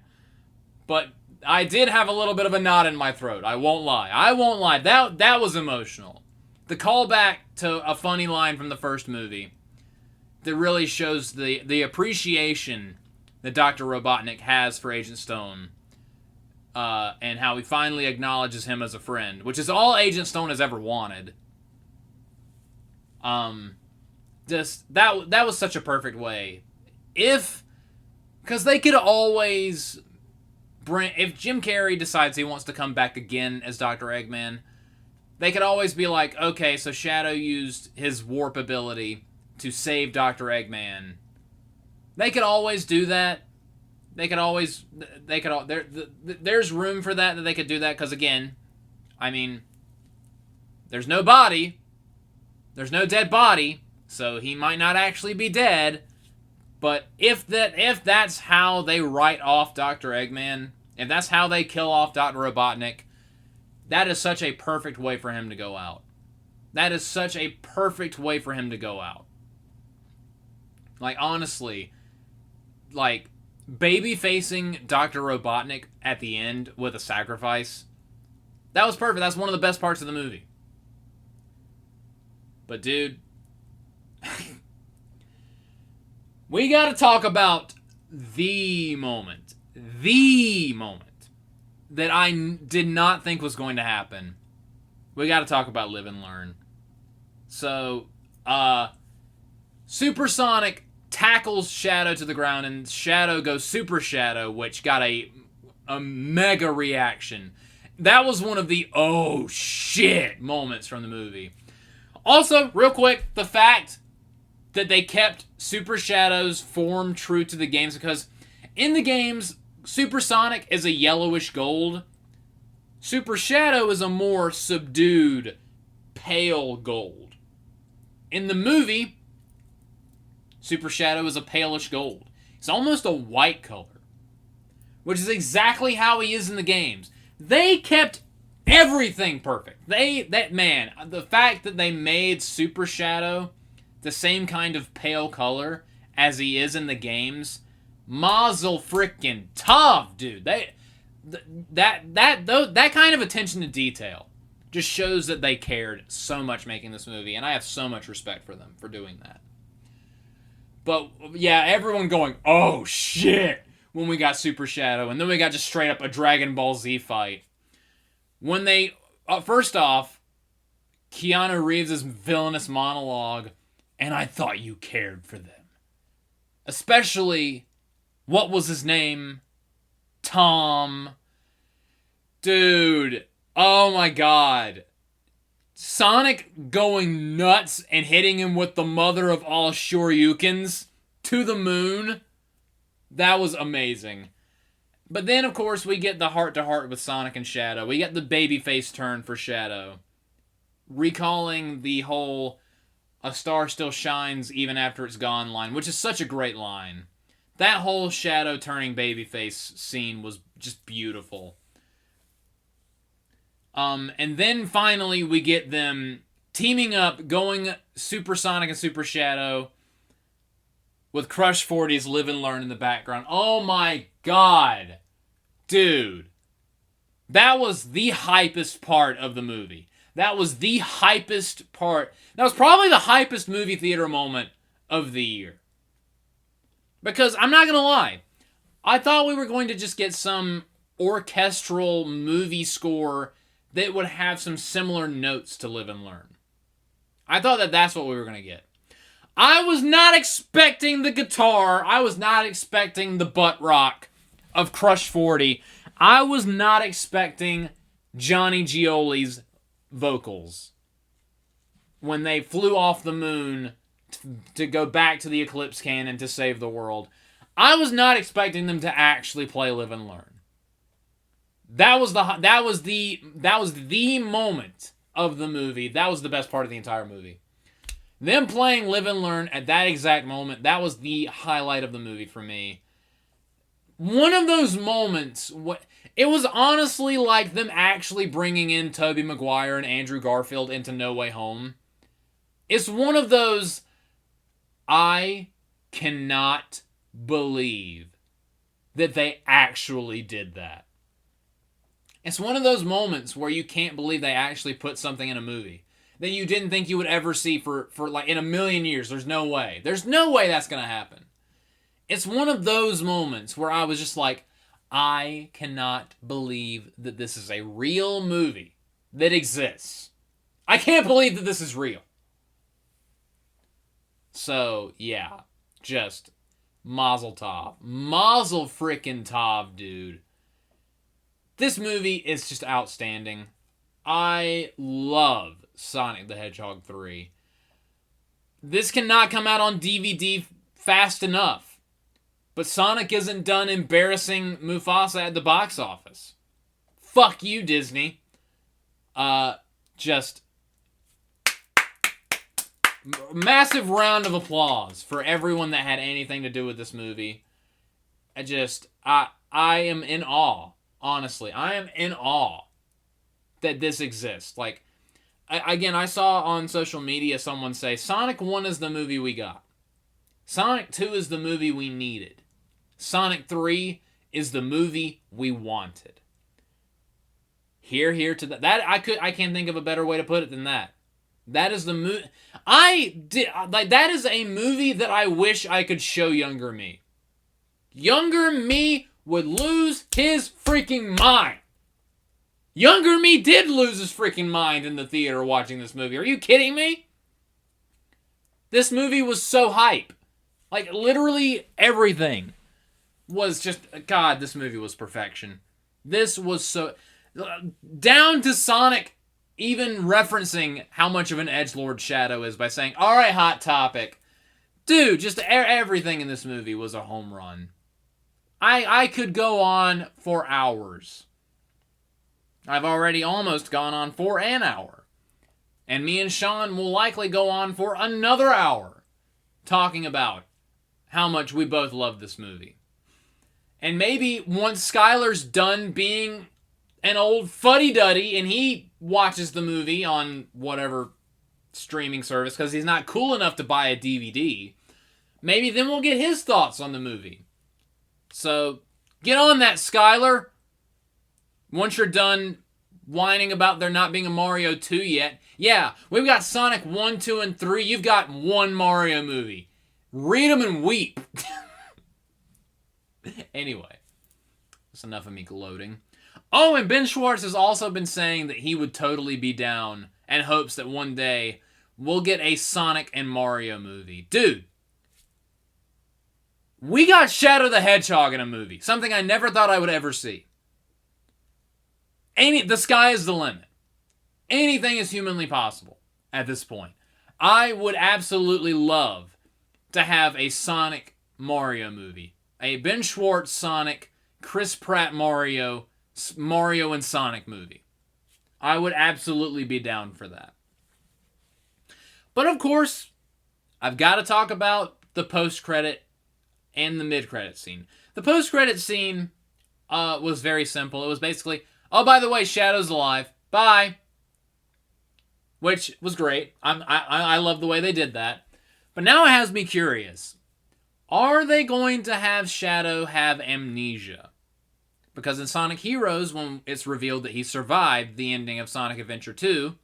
But I did have a little bit of a knot in my throat. I won't lie. That was emotional. The callback to a funny line from the first movie that really shows the appreciation that Dr. Robotnik has for Agent Stone, and how he finally acknowledges him as a friend, which is all Agent Stone has ever wanted. That was such a perfect way. Because they could always if Jim Carrey decides he wants to come back again as Dr. Eggman, they could always be like, okay, so Shadow used his warp ability to save Dr. Eggman. They could always do that. There's room for that they could do that, because again, I mean, there's no body. There's no dead body, so he might not actually be dead. But if that's how they write off Dr. Eggman, if that's how they kill off Dr. Robotnik, that is such a perfect way for him to go out. That is such a perfect way for him to go out. Like, honestly, like, baby-facing Dr. Robotnik at the end with a sacrifice, that was perfect. That's one of the best parts of the movie. But, dude, we gotta talk about the moment that I did not think was going to happen. We gotta talk about Live and Learn. So, Supersonic tackles Shadow to the ground, and Shadow goes Super Shadow, which got a mega reaction. That was one of the oh shit moments from the movie. Also, real quick, the fact that they kept Super Shadow's form true to the games, because in the games, Supersonic is a yellowish gold. Super Shadow is a more subdued, pale gold. In the movie, Super Shadow is a palish gold. It's almost a white color, which is exactly how he is in the games. They kept everything perfect. The fact that they made Super Shadow the same kind of pale color as he is in the games, mazel frickin' tov, dude. That kind of attention to detail just shows that they cared so much making this movie, and I have so much respect for them for doing that. But yeah, everyone going, oh shit, when we got Super Shadow, and then we got just straight up a Dragon Ball Z fight. When they, first off, Keanu Reeves' villainous monologue, and I thought you cared for them. Especially, what was his name? Tom. Dude, oh my god. Sonic going nuts and hitting him with the mother of all Shoryukens to the moon. That was amazing. But then, of course, we get the heart-to-heart with Sonic and Shadow. We get the babyface turn for Shadow. Recalling the whole "a star still shines even after it's gone" line, which is such a great line. That whole Shadow turning babyface scene was just beautiful. And then finally we get them teaming up, going Super Sonic and Super Shadow with Crush 40's Live and Learn in the background. Oh my god. Dude. That was the hypest part of the movie. That was the hypest part. That was probably the hypest movie theater moment of the year. Because, I'm not gonna lie, I thought we were going to just get some orchestral movie score that would have some similar notes to Live and Learn. I thought that that's what we were going to get. I was not expecting the guitar. I was not expecting the butt rock of Crush 40. I was not expecting Johnny Gioli's vocals when they flew off the moon to go back to the Eclipse Cannon to save the world. I was not expecting them to actually play Live and Learn. That was the moment of the movie. That was the best part of the entire movie. Them playing Live and Learn at that exact moment, that was the highlight of the movie for me. One of those moments, it was honestly like them actually bringing in Tobey Maguire and Andrew Garfield into No Way Home. It's one of those, I cannot believe that they actually did that. It's one of those moments where you can't believe they actually put something in a movie that you didn't think you would ever see for like in a million years. There's no way. There's no way that's going to happen. It's one of those moments where I was just like, I cannot believe that this is a real movie that exists. I can't believe that this is real. So, yeah, just mazel tov. Mazel frickin' tov, dude. This movie is just outstanding. I love Sonic the Hedgehog 3. This cannot come out on DVD fast enough. But Sonic isn't done embarrassing Mufasa at the box office. Fuck you, Disney. Just massive round of applause for everyone that had anything to do with this movie. I am in awe. Honestly, I am in awe that this exists. Like, I saw on social media someone say, Sonic 1 is the movie we got. Sonic 2 is the movie we needed. Sonic 3 is the movie we wanted. Here to that. I can't think of a better way to put it than that. That is the movie. That is a movie that I wish I could show younger me. Younger me would lose his freaking mind. Younger me did lose his freaking mind in the theater watching this movie. Are you kidding me? This movie was so hype. Like, literally everything was just... God, this movie was perfection. This was so... Down to Sonic even referencing how much of an edgelord Shadow is by saying, alright, Hot Topic. Dude, just everything in this movie was a home run. I could go on for hours. I've already almost gone on for an hour. And me and Sean will likely go on for another hour talking about how much we both love this movie. And maybe once Skylar's done being an old fuddy-duddy and he watches the movie on whatever streaming service because he's not cool enough to buy a DVD, maybe then we'll get his thoughts on the movie. So, get on that, Skylar. Once you're done whining about there not being a Mario 2 yet, yeah, we've got Sonic 1, 2, and 3. You've got one Mario movie. Read them and weep. Anyway, that's enough of me gloating. Oh, and Ben Schwartz has also been saying that he would totally be down and hopes that one day we'll get a Sonic and Mario movie. Dude, we got Shadow the Hedgehog in a movie. Something I never thought I would ever see. The sky is the limit. Anything is humanly possible at this point. I would absolutely love to have a Sonic Mario movie. A Ben Schwartz Sonic, Chris Pratt Mario and Sonic movie. I would absolutely be down for that. But of course, I've got to talk about the post-credit and the mid-credit scene. The post-credit scene was very simple. It was basically, oh, by the way, Shadow's alive. Bye. Which was great. I love the way they did that. But now it has me curious. Are they going to have Shadow have amnesia? Because in Sonic Heroes, when it's revealed that he survived the ending of Sonic Adventure 2,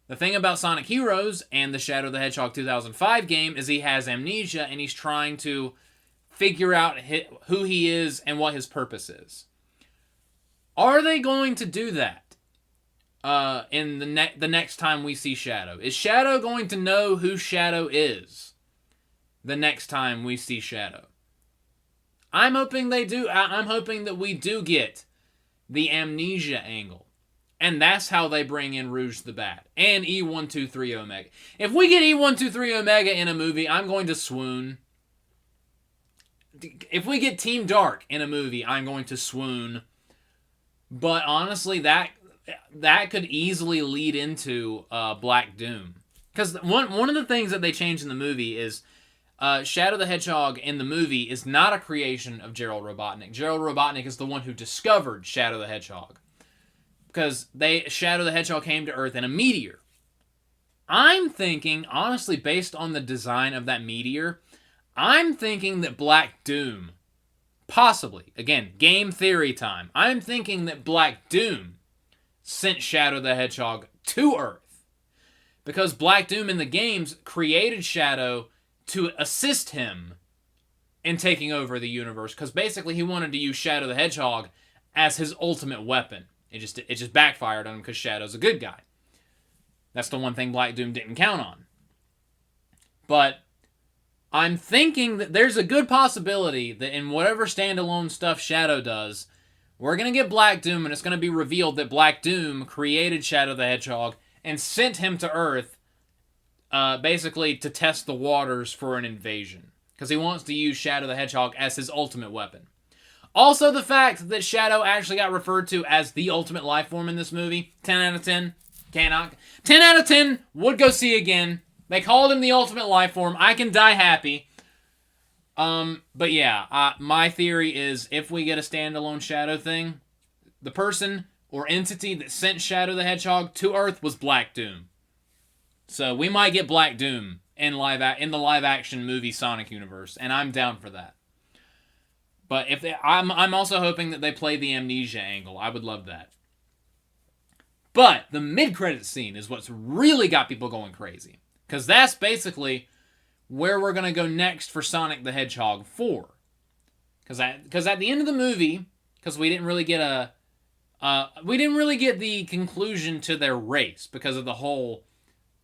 the thing about Sonic Heroes and the Shadow the Hedgehog 2005 game is he has amnesia and he's trying to figure out who he is and what his purpose is. Are they going to do that in the next time we see Shadow? Is Shadow going to know who Shadow is the next time we see Shadow? I'm hoping they do. I'm hoping that we do get the amnesia angle. And that's how they bring in Rouge the Bat and E123 Omega. If we get E123 Omega in a movie, I'm going to swoon. If we get Team Dark in a movie, I'm going to swoon. But honestly, that could easily lead into Black Doom. Because one of the things that they changed in the movie is Shadow the Hedgehog in the movie is not a creation of Gerald Robotnik. Gerald Robotnik is the one who discovered Shadow the Hedgehog. Because Shadow the Hedgehog came to Earth in a meteor. I'm thinking, honestly, based on the design of that meteor, I'm thinking that Black Doom, possibly, again, game theory time, I'm thinking that Black Doom sent Shadow the Hedgehog to Earth. Because Black Doom in the games created Shadow to assist him in taking over the universe. Because basically he wanted to use Shadow the Hedgehog as his ultimate weapon. It just backfired on him because Shadow's a good guy. That's the one thing Black Doom didn't count on. But I'm thinking that there's a good possibility that in whatever standalone stuff Shadow does, we're going to get Black Doom, and it's going to be revealed that Black Doom created Shadow the Hedgehog and sent him to Earth basically to test the waters for an invasion. Because he wants to use Shadow the Hedgehog as his ultimate weapon. Also, the fact that Shadow actually got referred to as the ultimate life form in this movie, 10 out of 10. Cannot. 10 out of 10, would go see again. They called him the ultimate life form. I can die happy. But yeah, my theory is if we get a standalone Shadow thing, the person or entity that sent Shadow the Hedgehog to Earth was Black Doom. So we might get Black Doom in the live-action movie Sonic universe, and I'm down for that. But I'm also hoping that they play the amnesia angle. I would love that. But the mid-credits scene is what's really got people going crazy. Because that's basically where we're going to go next for Sonic the Hedgehog 4. Because at the end of the movie, because we didn't really get the conclusion to their race because of the whole,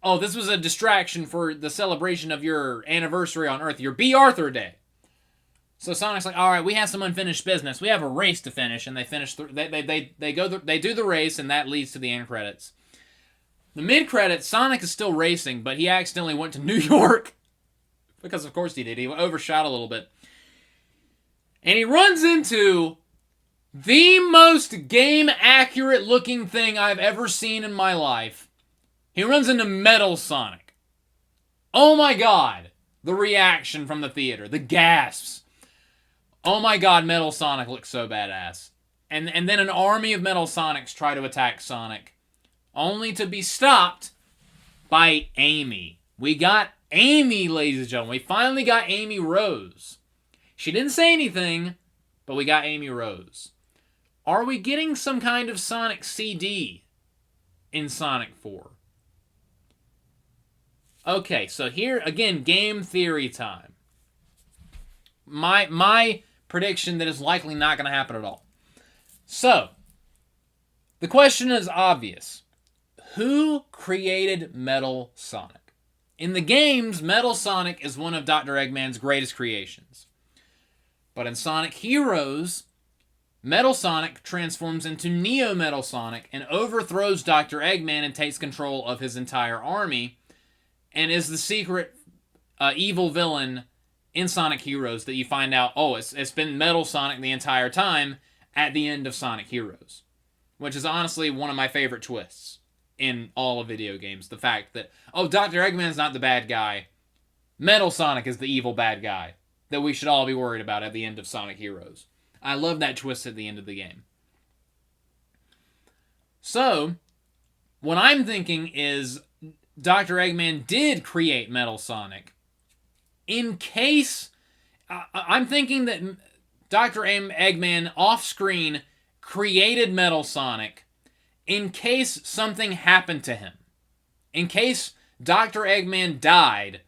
oh, this was a distraction for the celebration of your anniversary on Earth, your B. Arthur Day. So Sonic's like, all right, we have some unfinished business. We have a race to finish, and they finish. They do the race, and that leads to the end credits. The mid credits, Sonic is still racing, but he accidentally went to New York because, of course, he did. He overshot a little bit, and he runs into the most game accurate looking thing I've ever seen in my life. He runs into Metal Sonic. Oh my God! The reaction from the theater, the gasps. Oh my God, Metal Sonic looks so badass. And then an army of Metal Sonics try to attack Sonic, only to be stopped by Amy. We got Amy, ladies and gentlemen. We finally got Amy Rose. She didn't say anything, but we got Amy Rose. Are we getting some kind of Sonic CD in Sonic 4? Okay, so here, again, game theory time. My prediction that is likely not going to happen at all. So, the question is obvious. Who created Metal Sonic? In the games, Metal Sonic is one of Dr. Eggman's greatest creations. But in Sonic Heroes, Metal Sonic transforms into Neo Metal Sonic and overthrows Dr. Eggman and takes control of his entire army, and is the secret evil villain in Sonic Heroes that you find out, oh, it's been Metal Sonic the entire time at the end of Sonic Heroes. Which is honestly one of my favorite twists in all of video games. The fact that, oh, Dr. Eggman's not the bad guy. Metal Sonic is the evil bad guy that we should all be worried about at the end of Sonic Heroes. I love that twist at the end of the game. So, what I'm thinking is Dr. Eggman did create Metal Sonic. In case, I'm thinking that Dr. Eggman off-screen created Metal Sonic in case something happened to him. In case Dr. Eggman died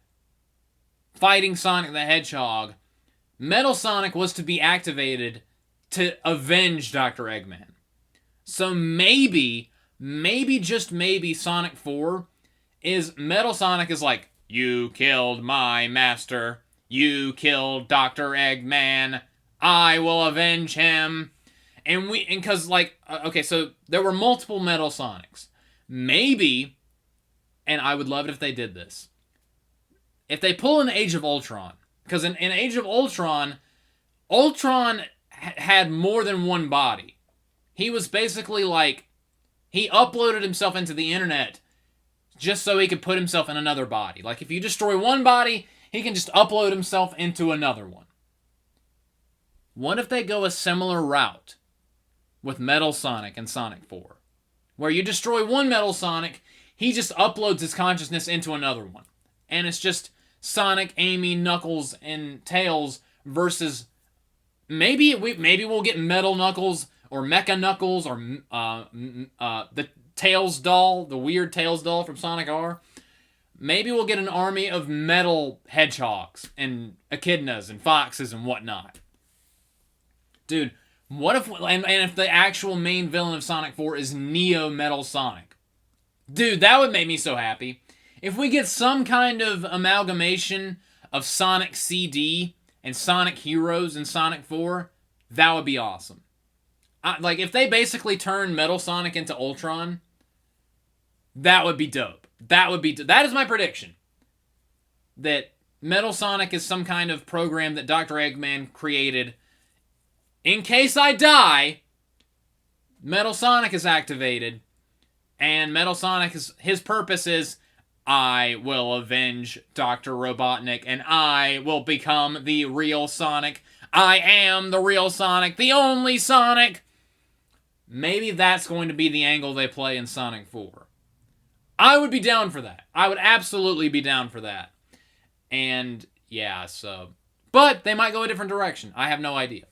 fighting Sonic the Hedgehog, Metal Sonic was to be activated to avenge Dr. Eggman. So maybe, just maybe, Sonic 4 is Metal Sonic is like, you killed my master. You killed Dr. Eggman. I will avenge him. And because, okay, so there were multiple Metal Sonics. Maybe, and I would love it if they did this, if they pull an Age of Ultron. Because in Age of Ultron, Ultron had more than one body. He was basically he uploaded himself into the internet just so he could put himself in another body. Like, if you destroy one body, he can just upload himself into another one. What if they go a similar route with Metal Sonic and Sonic 4? Where you destroy one Metal Sonic, he just uploads his consciousness into another one. And it's just Sonic, Amy, Knuckles, and Tails versus... Maybe we'll get Metal Knuckles, or Mecha Knuckles, or the Tails doll, the weird Tails doll from Sonic R. Maybe we'll get an army of metal hedgehogs and echidnas and foxes and whatnot. Dude, what if... And if the actual main villain of Sonic 4 is Neo Metal Sonic? Dude, that would make me so happy. If we get some kind of amalgamation of Sonic CD and Sonic Heroes and Sonic 4, that would be awesome. Like, if they basically turn Metal Sonic into Ultron, that would be dope. That is my prediction. That Metal Sonic is some kind of program that Dr. Eggman created. In case I die, Metal Sonic is activated. And Metal Sonic, his purpose is, I will avenge Dr. Robotnik, and I will become the real Sonic. I am the real Sonic, the only Sonic. Maybe that's going to be the angle they play in Sonic 4. I would be down for that. I would absolutely be down for that. And, yeah, so... But they might go a different direction. I have no idea.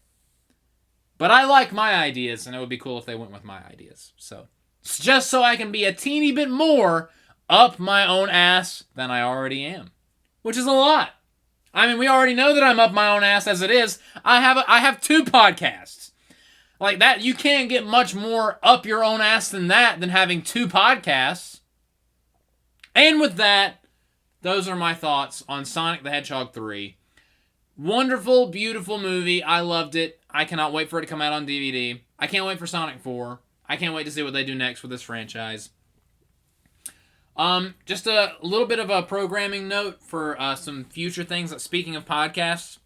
But I like my ideas, and it would be cool if they went with my ideas. So, just so I can be a teeny bit more up my own ass than I already am. Which is a lot. I mean, we already know that I'm up my own ass as it is. I have 2 podcasts. Like that, you can't get much more up your own ass than that than having 2 podcasts. And with that, those are my thoughts on Sonic the Hedgehog 3. Wonderful, beautiful movie. I loved it. I cannot wait for it to come out on DVD. I can't wait for Sonic 4. I can't wait to see what they do next with this franchise. Just a little bit of a programming note for some future things. Speaking of podcasts,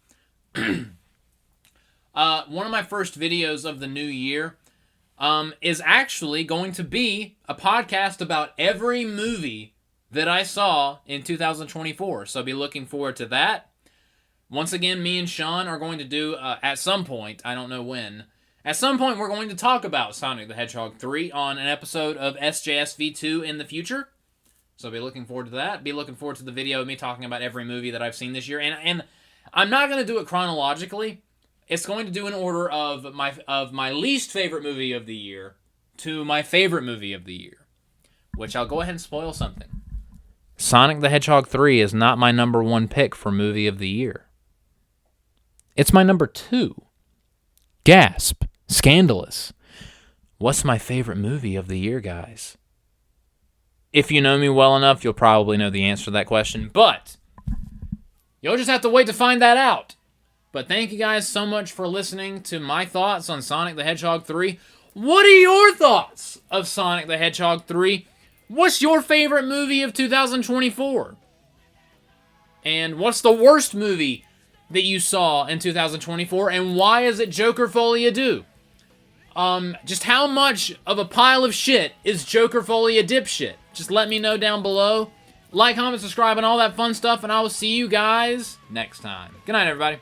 one of my first videos of the new year is actually going to be a podcast about every movie that I saw in 2024. So be looking forward to that. Once again, me and Sean are going to do, at some point, I don't know when, at some point we're going to talk about Sonic the Hedgehog 3 on an episode of SJSV2 in the future. So be looking forward to that. Be looking forward to the video of me talking about every movie that I've seen this year. And I'm not going to do it chronologically. It's going to do in order of my least favorite movie of the year to my favorite movie of the year. Which I'll go ahead and spoil something. Sonic the Hedgehog 3 is not my number 1 pick for movie of the year. It's my number 2. Gasp. Scandalous. What's my favorite movie of the year, guys? If you know me well enough, you'll probably know the answer to that question, but you'll just have to wait to find that out. But thank you guys so much for listening to my thoughts on Sonic the Hedgehog 3. What are your thoughts of Sonic the Hedgehog 3? What's your favorite movie of 2024? And what's the worst movie that you saw in 2024, and why is it Joker Folie à Deux? Just how much of a pile of shit is Joker Folie à Dipshit? Just let me know down below. Like, comment, subscribe, and all that fun stuff, and I will see you guys next time. Good night, everybody.